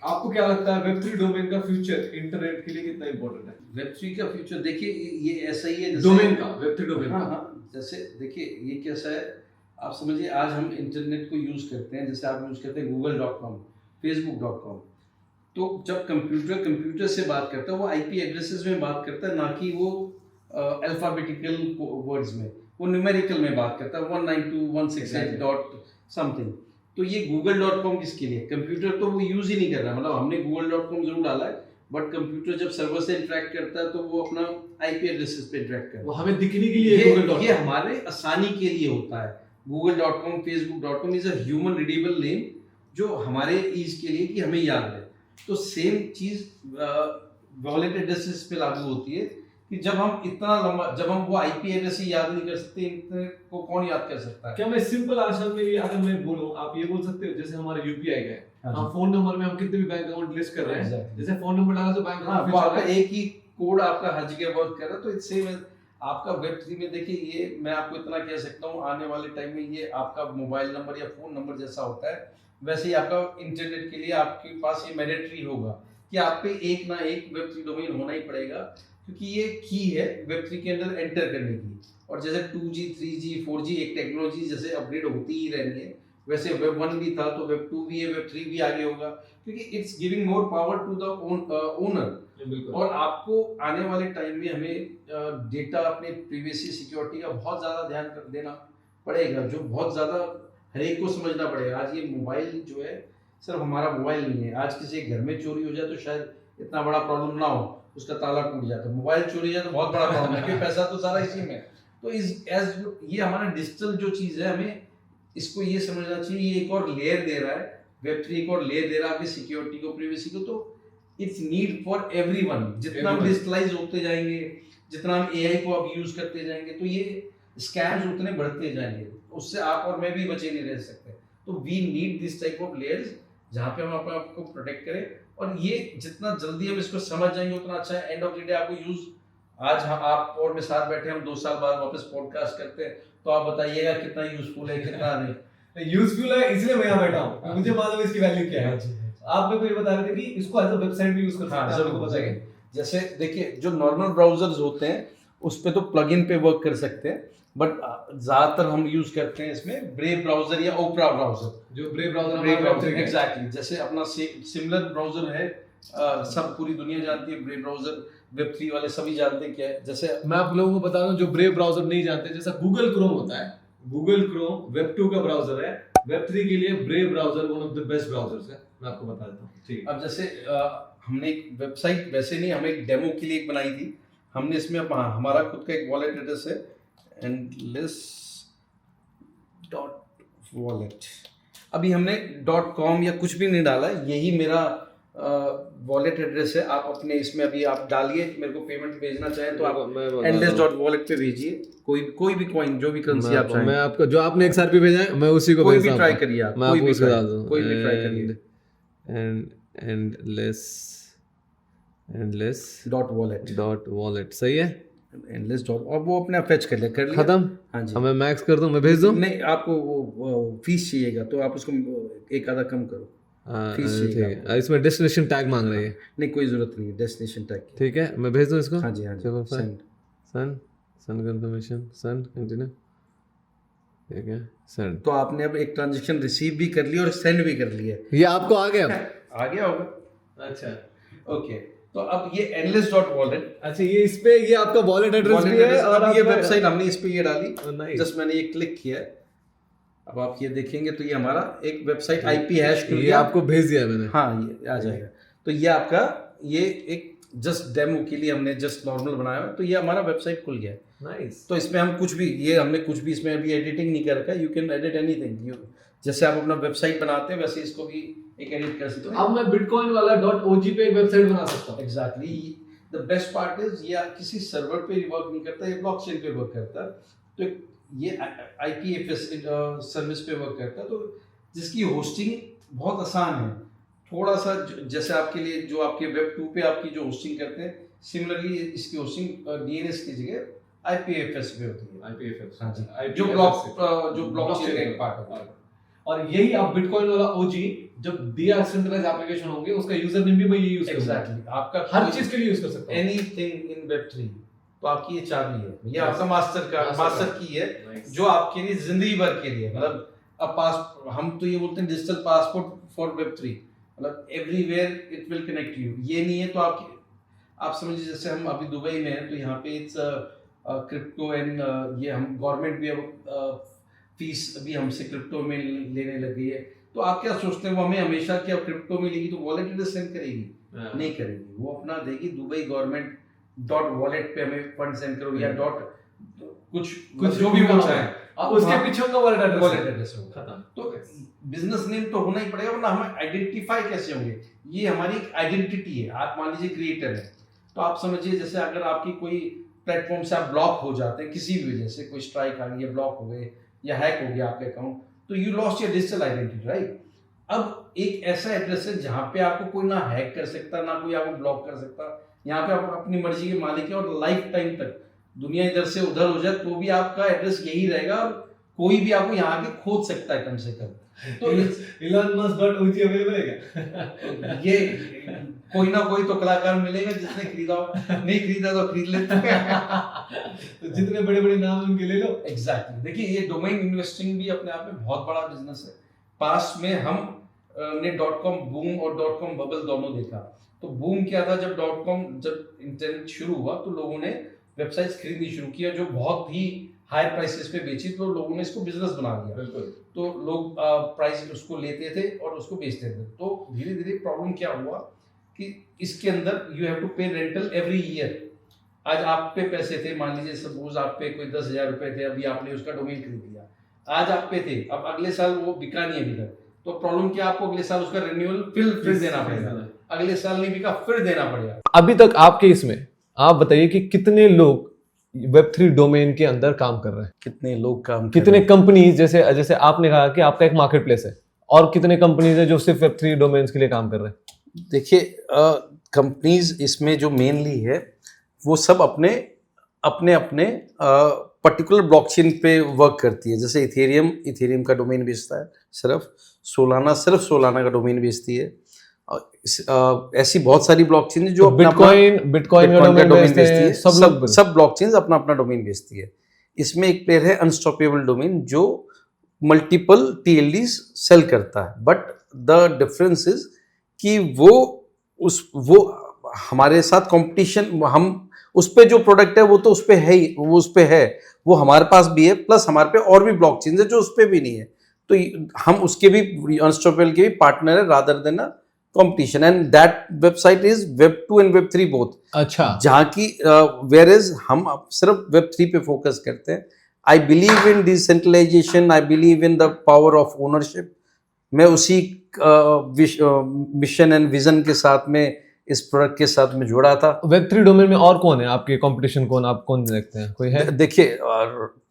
आपको क्या लगता है Web3 डोमेन का फ्यूचर इंटरनेट के लिए कितना इंपॉर्टेंट है? Web3 का फ्यूचर देखिए ये ऐसा ही है डोमेन का, Web3 डोमेन हाँ का। हाँ, जैसे देखिए ये कैसा है, आप समझिए आज हम इंटरनेट को यूज करते हैं, जैसे आप यूज करते हैं google.com, facebook.com, तो जब कंप्यूटर से बात करता है वो IP एड्रेसेस में बात करता है, ना कि वो अल्फाबेटिकल वर्ड्स में, वो न्यूमेरिकल में बात करता है 192.168 डॉट समथिंग। तो ये google.com किसके लिए? कंप्यूटर तो वो यूज ही नहीं कर रहा, मतलब हमने google.com जरूर डाला है, बट कंप्यूटर जब सर्वर से इंटरेक्ट करता है तो वो अपना IP एड्रेसेस पे इंटरेक्ट करता है, वो हमें दिखने के लिए google.com, ये हमारे आसानी के लिए होता है। google.com, facebook.com is a human readable name जो हमारे ईज के लिए कि हमें याद है। तो सेम चीज वॉलेट एड्रेसेस पे लागू होती है कि जब हम इतना लंबा, जब हम वो IP एड्रेस ही याद नहीं कर सकते, इंटरनेट को कौन याद कर सकता है? क्या मैं सिंपल आसान में अगर मैं बोलूं, आप ये बोल सकते हो जैसे हमारा UPI है, हम फोन नंबर में हम कितने भी बैंक अकाउंट लिस्ट कर रहे हैं, जैसे फोन नंबर डाला तो बैंक अकाउंट, वो आपका एक ही कोड आपका हर जगह वर्क कर रहा है। तो इट्स सेम आपका Web3 में देखिए, ये मैं आपको इतना कह सकता हूँ, आने वाले टाइम में ये आपका मोबाइल नंबर या फोन नंबर जैसा होता है, वैसे ही आपका इंटरनेट के लिए आपके पास ये मैंडेटरी होगा कि आप पे एक ना एक Web3 डोमेन होना ही पड़ेगा, क्योंकि ये की है Web3 के अंदर एंटर करने की। और जैसे 2G 3G 4G एक टेक्नोलॉजी जैसे अपग्रेड होती ही रहनी है, वैसे Web1 भी था तो Web2 भी है, Web3 भी आगे होगा, क्योंकि it's giving more power to the owner. और आपको आने वाले टाइम में हमें डेटा अपने प्रिवेसी सिक्योरिटी का बहुत ज़्यादा ध्यान देना पड़ेगा, जो बहुत ज़्यादा हर एक को समझना पड़ेगा। आज ये मोबाइल जो है सिर्फ हमारा मोबाइल नहीं है, आज किसी घर में चोरी हो जाए तो शायद इतना बड़ा प्रॉब्लम ना हो, उसका ताला टूट जाए, तो मोबाइल चोरी हो जाए तो बहुत बड़ा प्रॉब्लम है, क्योंकि पैसा तो सारा इसी में। तो ये हमारा डिजिटल जो चीज़ है, हमें इसको ये समझना चाहिए, ये एक और लेयर दे रहा है, Web3 एक और लेयर दे रहा है आपकी सिक्योरिटी को, प्रिवेसी को। तो इट्स नीड फॉर एवरीवन। जितना हम डिजिटलाइज होते जाएंगे, जितना हम AI को अब यूज करते जाएंगे, तो ये स्कैम्स उतने बढ़ते जाएंगे, उससे आप और मैं भी बचे नहीं रह सकते। तो we need this type of layers जहाँ पे हम अपने आप को प्रोटेक्ट करें, और ये जितना जल्दी हम इसको समझ जाएंगे उतना अच्छा है। एंड ऑफ द डे आपको यूज, आज हम आप और मैं साथ बैठे, हम 2 साल बाद वापस पॉडकास्ट करते हैं, तो आप बताइएगा कितना यूजफुल है कितना नहीं। यूजफुल है इसलिए मैं यहाँ बैठा हूँ, मुझे मालूम है इसकी वैल्यू क्या है। आप मेरे को ये बता रहे थे कि इसको एज अ वेबसाइट भी यूज कर सकते हैं, आपको बताइए। जैसे देखिए, जो नॉर्मल ब्राउजर्स होते हैं उस पे तो प्लगइन पे वर्क कर सकते हैं, बट ज्यादातर हम यूज करते हैं इसमें ब्रेव ब्राउजर या ओपरा ब्राउजर। जो ब्रेव ब्राउजर एग्जैक्टली, जैसे अपना सिमिलर ब्राउजर है, सब पूरी दुनिया जानती है ब्रेव ब्राउजर, Web3 वाले सभी जानते हैं क्या है। जैसे मैं आप लोगों को बता दूं, जो ब्रेव ब्राउजर नहीं जानते, जैसा गूगल क्रोम होता है, गूगल क्रोम Web2 का ब्राउजर है, Web3 के लिए brave browser one of the best browsers है, मैं आपको बता देता हूँ। ठीक है, अब जैसे हमने एक वेबसाइट, वैसे नहीं, हमें एक डेमो के लिए एक बनाई थी, हमने इसमें हमारा खुद का एक वॉलेट एड्रेस है, endless.wallet। अभी हमने .com या कुछ भी नहीं डाला है, यही मेरा वॉलेट एड्रेस है। आप अपने इसमें अभी आप डालिए, मेरे को पेमेंट भेजना चाहें तो आप endless.wallet पे भेजिए, कोई भी कॉइन, जो भी करेंसी आप चाहें। मैं आपको जो आपने XRP भेजा है मैं उसी को कोई भेजता भी हूं। ट्राई करिए आप, मैं आपको उसको डाल दूं। कोई भी ट्राई करिए। endless.wallet सही है। endless डॉट, और वो अपने आप फेच कर लिया खत्म। हाँ जी। हमें मैक्स कर दूं, मैं भेज दूं। नहीं, आपको वो फीस चाहिएगा तो आप उसको एक आधा कम करो, फीस ठीक चाहिएगा। है, इसमें डेस्टिनेशन टैग मांग रही है। नहीं, कोई जरूरत नहीं है डेस्टिनेशन टैग की। ठीक है, मैं भेज दूं इसको। हाँ जी, हाँ जी, चलो send। सन कंफर्मेशन, सन कंटिन्यू। ठीक है, सेंड। तो आपने अब एक ट्रांजेक्शन रिसीव भी कर ली और सेंड भी कर लिया। ये आपको आ गया? आ गया होगा। अच्छा, ओके, तो अब ये endless.wallet, अच्छा, ये इस पे ये आपका वॉलेट एड्रेस भी है और अब ये आपका- वेबसाइट हमने इस पे ये डाली, nice। जस्ट मैंने ये क्लिक किया है। अब आप ये देखेंगे तो ये हमारा एक वेबसाइट IP हैश खुल ये गया। आपको भेज दिया मैंने। हाँ, ये आ जाएगा। तो ये आपका, ये एक जस्ट डेमो के लिए हमने जस्ट नॉर्मल बनाया है, तो ये हमारा वेबसाइट खुल गया है। नाइस। तो इसमें हम कुछ भी, ये हमने कुछ भी इसमें अभी एडिटिंग नहीं कर रखा है। यू कैन एडिट एनीथिंग, जैसे आप अपना वेबसाइट बनाते हैं वैसे इसको भी एक एडिट कर सकते हैं। अब मैं बिटकॉइन वाला .og पे एक वेबसाइट बना सकता हूँ। Exactly, the best part is ये किसी सर्वर पे वर्क नहीं करता, ये ब्लॉकचेन पे वर्क करता है। तो ये IPFS सर्विस पे वर्क करता है, तो जिसकी होस्टिंग बहुत आसान है। थोड़ा सा जैसे आपके लिए जो आपके वेब 2 पे आपकी जो होस्टिंग करते हैं, सिमिलरली इसकी होस्टिंग DNS की जगह IPFS पे होती है। IPFS, हाँ जी, IPFS जो ब्लॉकचेन का एक पार्ट होता है। और यही आप बिटकॉइन वाला OG जब डिसेंट्रलाइज्ड एप्लीकेशन होंगे उसका यूजर नेम भी मैं ये यूज करूंगा। एग्जैक्टली, आपका हर चीज के लिए यूज कर सकता हूं। Anything in Web3। तो आपकी ये चाबी है, ये आपका मास्टर की है, Nice। जो आपके लिए जिंदगी भर के लिए, मतलब अब हम तो ये बोलते हैं डिजिटल पासपोर्ट फॉर Web3, मतलब everywhere it will connect you. ये नहीं है तो आप समझिए जैसे हम अभी दुबई में हैं, तो यहाँ पे इट्स क्रिप्टो एंड ये हम गवर्नमेंट भी अब फीस अभी हमसे क्रिप्टो में लेने लग गई है। तो आप क्या सोचते हैं, वो हमें हमेशा क्या क्रिप्टो में लेगी तो वॉलेट एड्रेस सेंड करेगी? नहीं करेगी, वो अपना देगी दुबई गवर्नमेंट .wallet पे हमें फंड सेंड करो, या कुछ जो भी बोलना है आप उसके पीछे उनका वॉलेट एड्रेस होगा। खत्म। तो बिजनेस नेम तो होना ही पड़ेगा, वरना हमें आइडेंटिफाई कैसे होंगे? ये हमारी एक आइडेंटिटी है। आप मान लीजिए क्रिएटर है, तो आप समझिए जैसे अगर आपकी कोई प्लेटफॉर्म से आप ब्लॉक हो जाते हैं किसी भी वजह से, कोई स्ट्राइक आ गई है, ब्लॉक हो गए या हैक हो गया आपका अकाउंट, तो you lost your digital identity, right? अब एक ऐसा एड्रेस है जहाँ पे आपको कोई ना हैक कर सकता, ना कोई आपको ब्लॉक कर सकता। यहाँ पे आप अपनी मर्जी के मालिक है, और लाइफ टाइम तक दुनिया इधर से उधर हो जाए तो भी आपका एड्रेस यही रहेगा, और कोई भी आपको यहाँ आके खोज सकता है कम से कम। तो Elon Musk.og अवेलेबल है क्या? ये कोई ना कोई तो कलाकार मिलेगा जिसने खरीदा हो, नहीं खरीदा तो खरीद लेते हैं। तो जितने बड़े बड़े नाम उनके ले लो। एग्जैक्टली, देखिए ये डोमेन इन्वेस्टिंग भी अपने आप में बहुत बड़ा बिजनेस है। पास में हम ने .com बूम और .com बबल दोनों देखा। तो बूम क्या था, जब इंटरनेट शुरू हुआ तो लोगों ने वेबसाइट्स खरीदनी शुरू किया जो बहुत ही हाई प्राइसेस पे बेची, तो लोगों ने इसको बिजनेस बना लिया। बिल्कुल। तो लोग प्राइस उसको लेते थे और उसको बेचते थे। तो धीरे धीरे प्रॉब्लम क्या हुआ कि इसके अंदर यू हैव टू पे रेंटल एवरी ईयर। आज आप पे पैसे थे, मान लीजिए सपोज आप पे कोई 10,000 रुपए थे, अभी आपने उसका डोमेन खरीद लिया, आज आप पे थे, अब अगले साल वो बिका नहीं अभी तक, तो प्रॉब्लम क्या, आपको अगले साल उसका रिन्यूअल फिर देना पड़ेगा, अगले साल नहीं बिका फिर देना पड़ेगा। अभी तक आपके इसमें आप बताइए कि कितने लोग Web3 डोमेन के अंदर काम कर रहे हैं? कितने लोग काम, कितने कंपनीज, जैसे आपने कहा कि आपका एक मार्केट प्लेस है, और कितने कंपनीज है जो सिर्फ Web3 डोमेन्स के लिए काम कर रहे हैं? देखिए कंपनीज इसमें जो मेनली है वो सब अपने पर्टिकुलर ब्लॉकचेन पे वर्क करती है। जैसे इथेरियम का डोमेन बेचता है, सिर्फ सोलाना का डोमेन बेचती है। ऐसी बहुत सारी ब्लॉकचेन है जो बिटकॉइन का डोमेन बेचती है। सब ब्लॉकचेन्स अपना डोमेन बेचती है। इसमें एक प्लेयर है अनस्टॉपेबल डोमेन जो मल्टीपल TLDs सेल करता है, बट द डिफरेंस इज कि वो हमारे साथ कंपटीशन, हम उस पे जो प्रोडक्ट है वो तो उस पे है ही, वो हमारे पास भी है, प्लस हमारे पे और भी ब्लॉकचेन है जो उस पे भी नहीं है। तो हम उसके भी अनस्टॉपेबल के भी पार्टनर है, rather than competition, and that website is web 2 and web 3 both. अच्छा, जहाँ की वेयर इज हम अब सिर्फ वेब 3 पे फोकस करते हैं। I believe in decentralization, I believe in the power of ownership. मैं उसी मिशन एंड विजन के साथ में इस प्रोडक्ट के साथ में जुड़ा था। Web3 डोमेन में और कौन है आपके कंपटीशन? कौन आप कौन देखते हैं? कोई है? देखिए,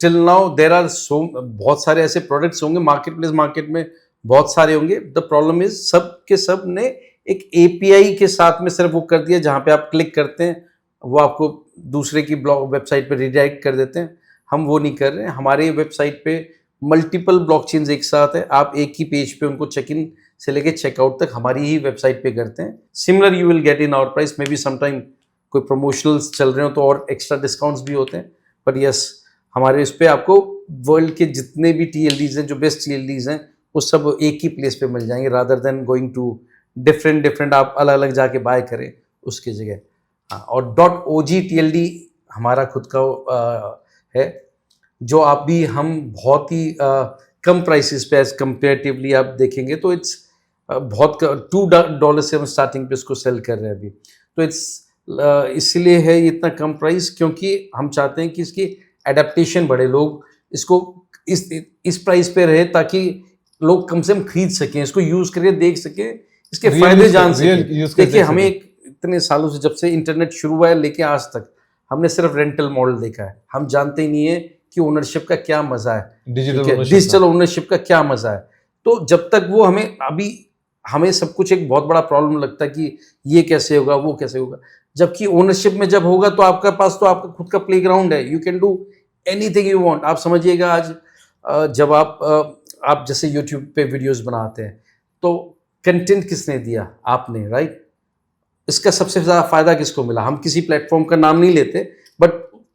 till now there are so बहुत सारे ऐसे प्रोडक्ट्स होंगे मार्केट में, बहुत सारे होंगे। द प्रॉब्लम इज सब के सब ने एक एपीआई के साथ में सिर्फ वो कर दिया, जहाँ पे आप क्लिक करते हैं वो आपको दूसरे की ब्लॉग वेबसाइट पे रिडायरेक्ट कर देते हैं। हम वो नहीं कर रहे हैं। हमारे वेबसाइट पे मल्टीपल ब्लॉकचेन्स एक साथ है, आप एक ही पेज पे उनको चेक इन से लेके चेकआउट तक हमारी ही वेबसाइट पे करते हैं। Similar you will get in our price, maybe sometime कोई प्रमोशनल्स चल रहे हो तो और एक्स्ट्रा डिस्काउंट्स भी होते हैं। बट यस, हमारे इस पे आपको वर्ल्ड के जितने भी टीएलडीज हैं, जो बेस्ट टीएलडीज हैं, वो सब एक ही प्लेस पे मिल जाएंगे, rather than going to different आप अलग अलग जाके बाय करें उसकी जगह। हाँ, और .OG हमारा खुद का है, जो आप भी हम बहुत ही कम प्राइसेस पे एज कंपेरेटिवली आप देखेंगे तो इट्स बहुत $2 से हम स्टार्टिंग पे इसको सेल कर रहे हैं अभी। तो इट्स इसलिए है ये इतना कम प्राइस, क्योंकि हम चाहते हैं कि इसकी एडेप्टेशन बढ़े, लोग इसको इस प्राइस पे रहे ताकि लोग कम से कम खरीद सकें, इसको यूज करके देख सकें, इसके फायदे जान सकें। देखिए, हमें इतने सालों से, जब से इंटरनेट शुरू हुआ है लेके आज तक, हमने सिर्फ रेंटल मॉडल देखा है। हम जानते ही नहीं है कि ओनरशिप का क्या मजा है, डिजिटल ओनरशिप का क्या मजा है। तो जब तक वो हमें सब कुछ एक बहुत बड़ा प्रॉब्लम लगता है कि ये कैसे होगा, वो कैसे होगा, जबकि ओनरशिप में जब होगा तो आपका पास तो आपका खुद का प्लेग्राउंड है, you can do anything you want. आप समझिएगा, आज जब आप जैसे यूट्यूब पे वीडियोस बनाते हैं तो कंटेंट किसने दिया? आपने, राइट? इसका सबसे ज़्यादा फायदा किसको मिला? हम किसी प्लेटफॉर्म का नाम नहीं लेते, बट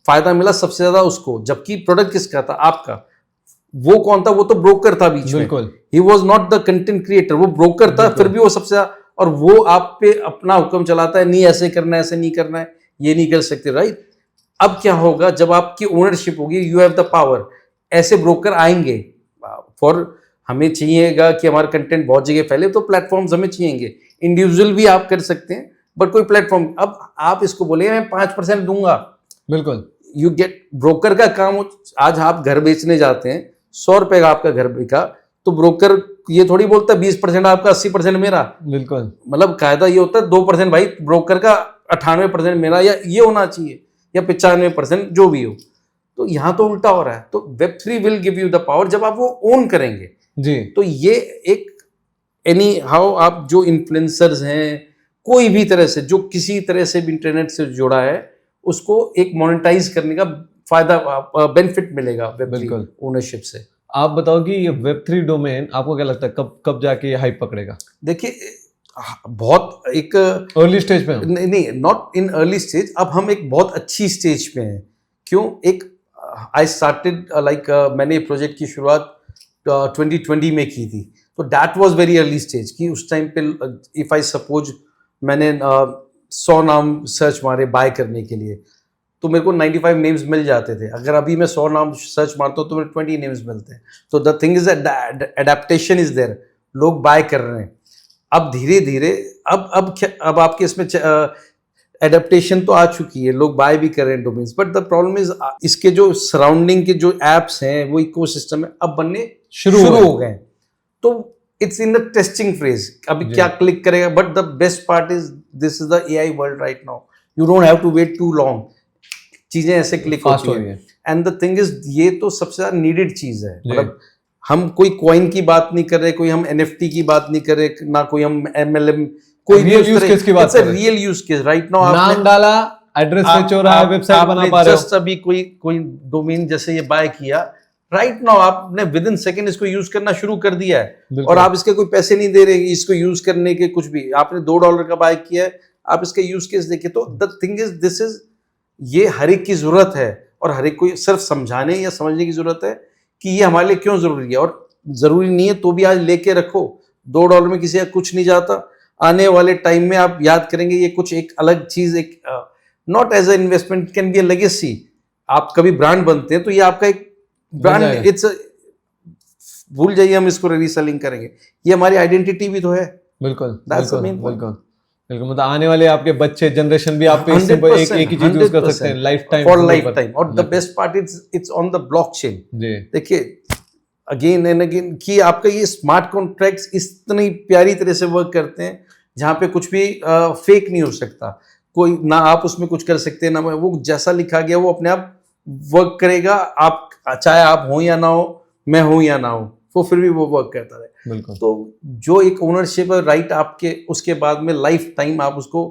फायदा मिला सबसे ज़्यादा उसको। जबकि प्रोडक्ट किसका था? आपका। वो कौन था? वो तो ब्रोकर था बीच में। He was not the content creator, वो ब्रोकर था, फिर भी वो सबसे ज़्यादा, और वो आप पे अपना हुक्म चलाता है, नहीं ऐसे करना है, ऐसे नहीं करना है, ये नहीं कर सकते, राइट? अब क्या होगा जब आपकी ओनरशिप होगी, यू हैव द पावर, ऐसे ब्रोकर आएंगे। फॉर हमें चाहिएगा कि हमारा कंटेंट बहुत जगह फैले, तो प्लेटफॉर्म्स हमें चाहिएंगे। इंडिविजुअल भी आप कर सकते हैं, बट कोई प्लेटफॉर्म, अब आप इसको बोले मैं 5% दूंगा, बिल्कुल, यू गेट, ब्रोकर का काम। आज आप घर बेचने जाते हैं, 100 रुपए का आपका घर बिका, तो ब्रोकर ये थोड़ी बोलता 20% आपका, 80% मेरा। बिल्कुल, मतलब कायदा ये होता है 2% भाई ब्रोकर का, 98% मेरा, या ये होना चाहिए, या 95%, जो भी हो। तो यहाँ तो उल्टा हो रहा है। तो Web3 will give you the power, जब आप वो ओन करेंगे जी। तो ये एक एनी हाउ, आप जो इन्फ्लुएंसर्स हैं, कोई भी तरह से, जो किसी तरह से भी इंटरनेट से जुड़ा है, उसको एक मोनेटाइज करने का फायदा, बेनिफिट मिलेगा Web3 ओनरशिप से। आप बताओ कि ये Web3 डोमेन आपको क्या लगता है कब जाके ये हाइप पकड़ेगा? देखिए, बहुत एक अर्ली स्टेज पे, नहीं, नॉट इन अर्ली स्टेज, अब हम एक बहुत अच्छी स्टेज पे हैं। क्यों? एक आई स्टार्टेड लाइक, मैंने प्रोजेक्ट की शुरुआत 2020 में की थी, तो that was very early stage. कि उस टाइम पे इफ आई सपोज मैंने 100 नाम सर्च मारे बाय करने के लिए, तो मेरे को 95 नेम्स मिल जाते थे। अगर अभी मैं 100 नाम सर्च मारता हूँ तो मेरे 20 नेम्स मिलते हैं। तो the thing is adaptation is there, लोग बाय कर रहे हैं। अब धीरे धीरे अब आपके इसमें एडेप्टेशन तो आ चुकी है, लोग बाय भी कर रहे हैं domains, but the problem is इसके जो सराउंडिंग के जो एप्स हैं, वो इकोसिस्टम है, अब बनने शुरू हो गए। तो it's in the testing phase, अभी क्या क्लिक करेगा। But the best part is this is the AI world right now, you don't have to wait too long, चीजें ऐसे क्लिक होती हैं। एंड द थिंग इज, ये तो सबसे ज्यादा नीडेड चीज है। मतलब हम कोई कॉइन की बात नहीं कर रहे, कोई हम एनएफटी की बात नहीं कर रहे, ना कोई हम एमएलएम, कोई रियल यूज केस की बात कर रहे हैं। Real use case right now, नाम डाला, एड्रेस फेच हो रहा है, वेबसाइट बना पा रहे हो। जस्ट अभी कोई डोमेन जैसे ये बाय किया, राइट नाउ आपने विद इन सेकंड इसको यूज करना शुरू कर दिया है, और आप इसके कोई पैसे नहीं दे रहे इसको यूज करने के, कुछ भी। आपने $2 का बाय किया है, आप इसके यूज केस देखिए। तो the thing is, this is, ये हर एक की जरूरत है, और हर एक को सिर्फ समझाने या समझने की जरूरत है कि ये हमारे लिए क्यों जरूरी है। और जरूरी नहीं है तो भी आज लेके रखो, $2 में किसी का कुछ नहीं जाता। आने वाले टाइम में आप याद करेंगे ये कुछ एक अलग चीज, एक not as a investment, can be a legacy. आप कभी ब्रांड बनते हैं तो ये आपका एक ब्रांड, इट्स, भूल जाइए हम इसको रीसेलिंग करेंगे, ये हमारी आइडेंटिटी भी तो है। बिल्कुल That's the बिल्कुल main point. बिल्कुल बिल्कुल, मतलब आने वाले आपके बच्चे जनरेशन भी आप पे इससे एक ही चीज यूज कर सकते हैं life time for lifetime. और the best part it's on the blockchain. जी देखिए अगेन एंड अगेन कि आपका ये स्मार्ट कॉन्ट्रैक्ट्स इतनी प्यारी तरह से वर्क करते हैं जहाँ पे कुछ भी फेक नहीं हो सकता. कोई ना आप उसमें कुछ कर सकते हैं ना वो जैसा लिखा गया वो अपने आप वर्क करेगा. आप चाहे आप हो या ना हो, मैं हूं या ना हो, वो फिर भी वो वर्क करता रहे. बिल्कुल. तो जो एक ओनरशिप है राइट आपके, उसके बाद में लाइफ टाइम आप उसको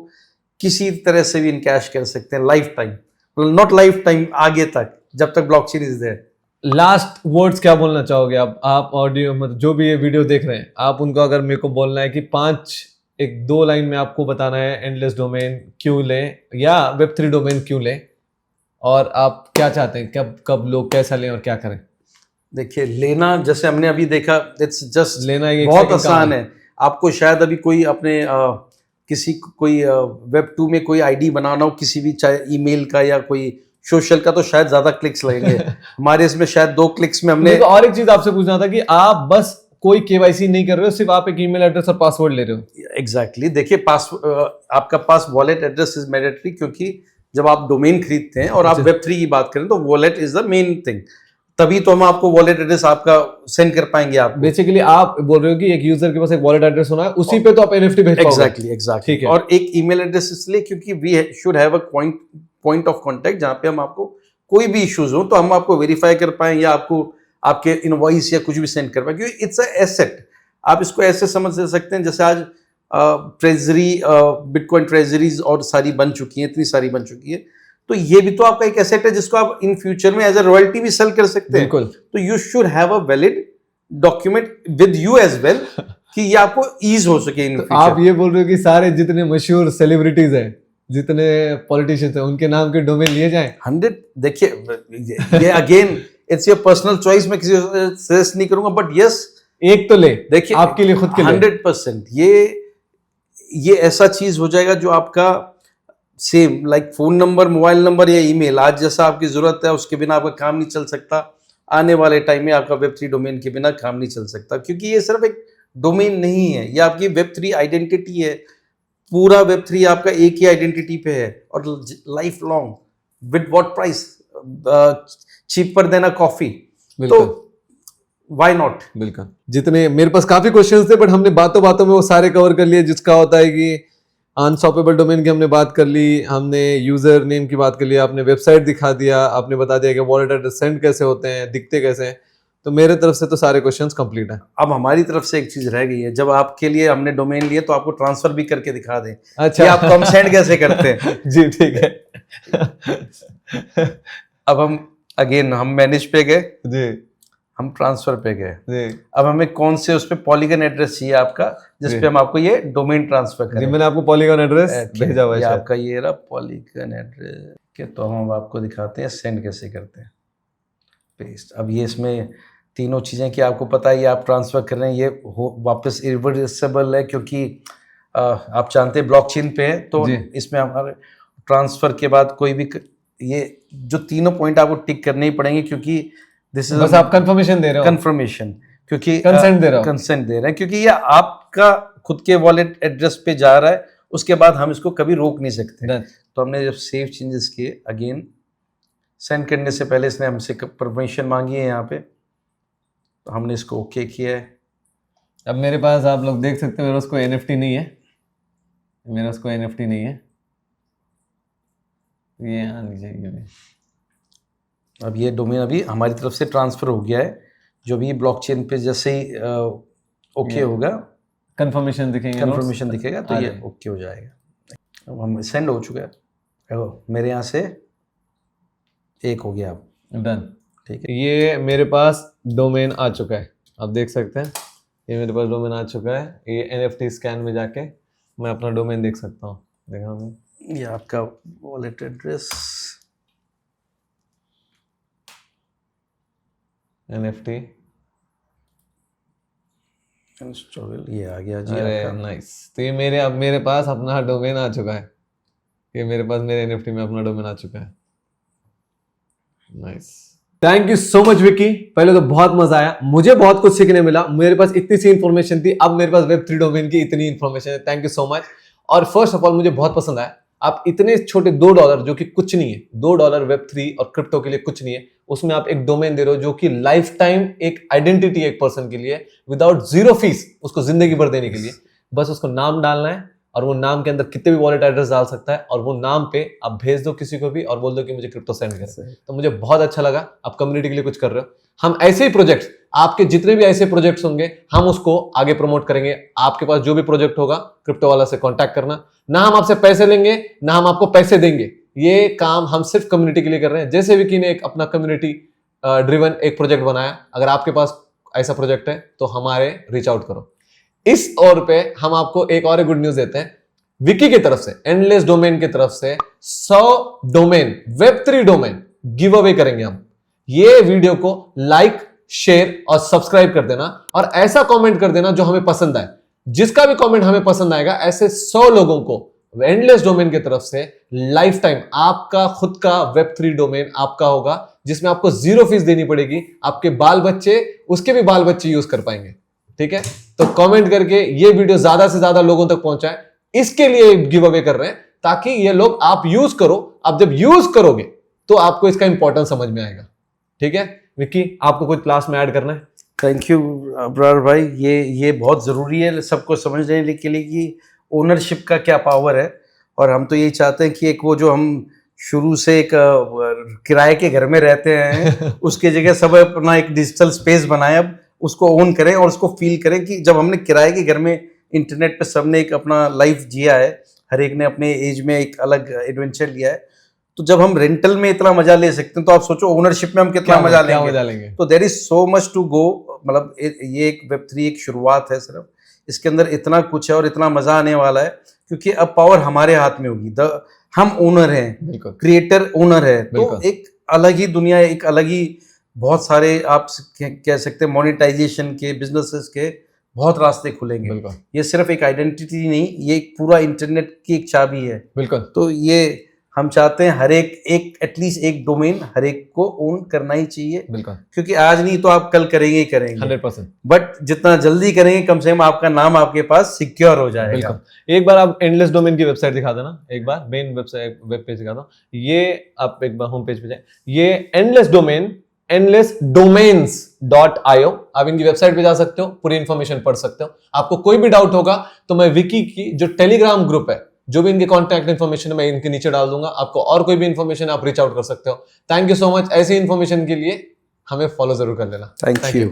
किसी तरह से भी इनकैश कर सकते हैं. Life time, not life time, आगे तक जब तक blockchain is there. Last words क्या बोलना चाहोगे आप ऑडियो मतलब जो भी ये वीडियो देख रहे हैं, आप उनको अगर मेरे को बोलना है कि 2 लाइन में आपको बताना है एंडलेस डोमेन क्यों लें या वेब3 डोमेन क्यों लें, और आप क्या चाहते हैं, कब कब लोग कैसा लें और क्या करें? देखिए लेना जैसे हमने अभी देखा, इट्स जस्ट लेना एक बहुत second काम आसान है. आपको शायद अभी कोई अपने किसी कोई वेब 2 में कोई आईडी बनाना हो, किसी भी चाहे ईमेल का या कोई सोशल का, तो शायद ज्यादा क्लिक्स लगेंगे. हमारे इसमें शायद 2 क्लिक्स में हमने. मेरे को और एक चीज आपसे पूछना था कि आप बस कोई केवाईसी नहीं कर रहे हो, सिर्फ आप एक ईमेल एड्रेस और पासवर्ड ले रहे हो. एग्जैक्टली देखिए आपका पास वॉलेट एड्रेस इज मैंडेटरी, क्योंकि जब आप डोमेन खरीदते हैं और आप वेब3 की बात करें तो wallet is the main thing. तभी तो हम आपको वॉलेट एड्रेस आपका सेंड कर पाएंगे. आप बेसिकली आप बोल रहे हो कि एक यूजर के पास एक वॉलेट एड्रेस होना है, उसी पे तो आप एनएफटी भेज पाओगे. एग्जैक्टली ठीक है. और एक ईमेल एड्रेस इसलिए क्योंकि we should have a point of contact जहां पे हम आपको कोई भी इश्यूज हो तो हम आपको वेरीफाई कर पाएं या आपको आपके इनवॉइस या कुछ भी सेंड कर पाए, क्योंकि इट्स अ एसेट. आप इसको ऐसे समझ सकते हैं जैसे आज ट्रेजरी, बिटकॉइन ट्रेजरीज और सारी बन चुकी हैं, इतनी सारी बन चुकी है, तो ये भी तो आपका एक एसेट है जिसको आप इन फ्यूचर में एज अ रॉयल्टी भी सेल कर सकते हैं. बिल्कुल. तो you should have a valid document with you as well कि ये आपको ईज हो सके इन फ्यूचर. आप ये बोल रहे हो कि सारे जितने मशहूर सेलिब्रिटीज हैं, जितने पॉलिटिशियंस हैं, उनके नाम के डोमेन लिए जाएं? 100. देखिए ये again it's your personal choice, मैं किसी को सजेस्ट नहीं करूंगा, बट यस एक तो ले, देखिए आपके लिए खुद के लिए 100%. ये ऐसा चीज हो जाएगा जो आपका same like phone number, mobile number या ईमेल, आज जैसा आपकी जरूरत है उसके बिना आपका काम नहीं चल सकता, आने वाले टाइम में आपका वेब3 डोमेन के बिना काम नहीं चल सकता. क्योंकि ये सिर्फ एक डोमेन नहीं है, ये आपकी वेब3 आइडेंटिटी है. पूरा वेब3 आपका एक ही आइडेंटिटी पे है और life long. With what price? Cheaper than a coffee. तो व्हाई नॉट. बिल्कुल. जितने मेरे पास काफी क्वेश्चंस थे, बट हमने बातों बातों में वो सारे कवर कर लिए. जिसका होता है कि अनस्टॉपेबल डोमेन की हमने बात कर ली, हमने यूजर नेम की बात कर ली, आपने वेबसाइट दिखा दिया, आपने बता दिया कि वॉलेट एड्रेस सेंड कैसे होते हैं, दिखते कैसे हैं. तो मेरे तरफ से तो सारे क्वेश्चंस कंप्लीट हैं. अब हमारी तरफ से एक चीज रह गई है. जब आपके लिए हमने डोमेन लिए तो आपको ट्रांसफर भी करके दिखा दें. अच्छा. कि आपको हम सेंड कैसे करते हैं. जी ठीक है. अब हम मैनेज पे गए, जी हम ट्रांसफर पे गए. जी अब हमें कौन से उस पे पॉलीगन एड्रेस चाहिए आपका, जिस पे हम आपको ये डोमेन ट्रांसफर जी, करें. मैंने आपको पॉलीगॉन एड्रेस भेजा हुआ है ये शायद. आपका ये रहा पॉलीगन एड्रेस के. तो हम अब आपको दिखाते हैं सेंड कैसे करते हैं. पेस्ट. अब ये इसमें तीनों चीज़ें कि आपको पता है ये आप ट्रांसफ़र कर रहे हैं, ये वापस इरिवर्सिबल है, क्योंकि आप जानते हैं ब्लॉकचेन पे है. तो इसमें हमारे ट्रांसफ़र के बाद कोई भी ये जो तीनों पॉइंट आपको टिक करने ही पड़ेंगे, क्योंकि दिस इज बस आप कंफर्मेशन दे रहे हो. कंफर्मेशन, क्योंकि कंसेंट दे रहे हो. कंसेंट दे रहे हैं, क्योंकि ये आपका खुद के वॉलेट एड्रेस पे जा रहा है. उसके बाद हम इसको कभी रोक नहीं सकते. तो हमने जब सेव चेंजेस किए, अगेन सेंड करने से पहले इसने हमसे परमिशन मांगी है यहाँ पे, तो हमने इसको ओके किया है. अब मेरे पास आप लोग देख सकते हैं मेरे पास कोई एनएफटी नहीं है, मेरे पास कोई एनएफटी नहीं है. ये आनी चाहिए. अब ये डोमेन अभी हमारी तरफ से ट्रांसफर हो गया है. जो भी ब्लॉकचेन पे जैसे ही ओके होगा, कंफर्मेशन दिखेंगे, कंफर्मेशन दिखेगा, तो ये ओके हो जाएगा. अब हम सेंड हो चुका है. देखो मेरे यहाँ से एक हो गया. अब डन. ठीक है. ये मेरे पास डोमेन आ चुका है, आप देख सकते हैं. ये मेरे पास डोमेन आ चुका है. ये एनएफटी स्कैन में जाके मैं अपना डोमेन देख सकता हूँ. देखा हमने, ये आपका वॉलेट एड्रेस एनएफटी इंस्टॉल, ये आ गया जी. अरे नाइस. तो ये मेरे पास अपना डोमेन आ चुका है. ये मेरे पास मेरे एनएफटी में अपना डोमेन आ चुका है. Nice. Thank you so much Vicky. पहले तो बहुत मजा आया, मुझे बहुत कुछ सीखने मिला। मेरे पास इतनी सी इन्फॉर्मेशन थी, अब मेरे पास Web3 डोमेन की इतनी इन्फॉर्मेशन है। Thank you so much. और फर्स्ट ऑफ ऑल मुझे बहुत पसंद आया, आप इतने छोटे $2 जो कि कुछ नहीं है, $2 Web3 और क्रिप्टो के लिए कुछ नहीं है, उसमें आप एक डोमेन दे रहे हो जो कि लाइफ टाइम एक आइडेंटिटी है एक पर्सन के लिए, विदाउट जीरो फीस, उसको जिंदगी भर देने के लिए। बस उसको नाम डालना है और वो नाम के अंदर कितने भी वॉलेट एड्रेस डाल सकता है, और वो नाम पे आप भेज दो किसी को भी और बोल दो कि मुझे क्रिप्टो सेंड कर। तो मुझे बहुत अच्छा लगा, आप कम्युनिटी के लिए कुछ कर रहे हो। हम ऐसे ही प्रोजेक्ट्स, आपके जितने भी ऐसे प्रोजेक्ट्स होंगे हम उसको आगे प्रमोट करेंगे। आपके पास जो भी प्रोजेक्ट होगा क्रिप्टो वाला से कांटेक्ट करना। ना हम आपसे पैसे लेंगे ना हम आपको पैसे देंगे, ये काम हम सिर्फ कम्युनिटी के लिए कर रहे हैं। जैसे विकी ने एक अपना कम्युनिटी ड्रिवन एक प्रोजेक्ट बनाया, अगर आपके पास ऐसा प्रोजेक्ट है तो हमारे रीच आउट करो। इस ओर पे हम आपको एक और गुड न्यूज देते हैं, विकी की तरफ से, एंडलेस डोमेन की तरफ से 100 domain, Web3 domain give away करेंगे हम। ये वीडियो को लाइक, शेयर और सब्सक्राइब कर देना, और ऐसा कमेंट कर देना जो हमें पसंद आए। जिसका भी कमेंट हमें पसंद आएगा, ऐसे 100 लोगों को एंडलेस डोमेन की तरफ से लाइफ टाइम आपका खुद का Web3 डोमेन आपका होगा, जिसमें आपको जीरो फीस देनी पड़ेगी। आपके बाल बच्चे, उसके भी बाल बच्चे यूज कर पाएंगे। ठीक है, तो कमेंट करके ये वीडियो ज्यादा से ज्यादा लोगों तक पहुंचाएं। इसके लिए गिव अवे कर रहे हैं ताकि ये लोग आप यूज करो। आप जब यूज करोगे तो आपको इसका इंपॉर्टेंस समझ में आएगा। ठीक है विक्की, आपको कुछ क्लास में ऐड करना है? थैंक यू अब्रार भाई, ये बहुत ज़रूरी है सबको समझने के लिए कि ओनरशिप का क्या पावर है। और हम तो यही चाहते हैं कि एक वो जो हम शुरू से एक किराए के घर में रहते हैं उसके जगह सब अपना एक डिजिटल स्पेस बनाए, अब उसको ओन करें और उसको फील करें कि जब हमने किराए के घर में इंटरनेट पे सबने एक अपना लाइफ जिया है, हर एक ने अपने एज में एक अलग एडवेंचर लिया है, तो जब हम रेंटल में इतना मजा ले सकते हैं तो आप सोचो ओनरशिप में हम कितना मजा लेंगे। तो there is so much to go. मतलब ये एक Web3 एक शुरुआत है सिर्फ, इसके अंदर इतना कुछ है और इतना मजा आने वाला है, क्योंकि अब पावर हमारे हाथ में होगी। हम ओनर हैं, क्रिएटर ओनर है, तो एक अलग ही दुनिया, एक अलग ही बहुत सारे आप कह सकते हैं मोनेटाइजेशन के, बिजनेसेस के बहुत रास्ते खुलेंगे। ये सिर्फ एक आइडेंटिटी नहीं, ये एक पूरा इंटरनेट की एक चाबी है। बिल्कुल। तो ये हम चाहते हैं हर एक एटलीस्ट एक डोमेन हर एक को ओन करना ही चाहिए। बिल्कुल। क्योंकि आज नहीं तो आप कल करेंगे ही करेंगे 100%। बट जितना जल्दी करेंगे कम से कम आपका नाम आपके पास सिक्योर हो जाएगा। बिल्कुल। एक बार आप एंडलेस डोमेन की वेबसाइट दिखा देना, एक बार मेन वेबसाइट वेब पेज दिखा दो। ये आप एक बार होम पेज पे जाए, ये एंडलेस डोमेन, endlessdomains.io, आप इनकी वेबसाइट पे जा सकते हो, पूरी इंफॉर्मेशन पढ़ सकते हो। आपको कोई भी डाउट होगा तो मैं विकी की जो टेलीग्राम ग्रुप है, जो भी इनके कॉन्टैक्ट इन्फॉर्मेशन है मैं इनके नीचे डाल दूंगा। आपको और कोई भी इन्फॉर्मेशन आप रीच आउट कर सकते हो। Thank you so much. ऐसी इन्फॉर्मेशन के लिए हमें फॉलो जरूर कर लेना। Thank you.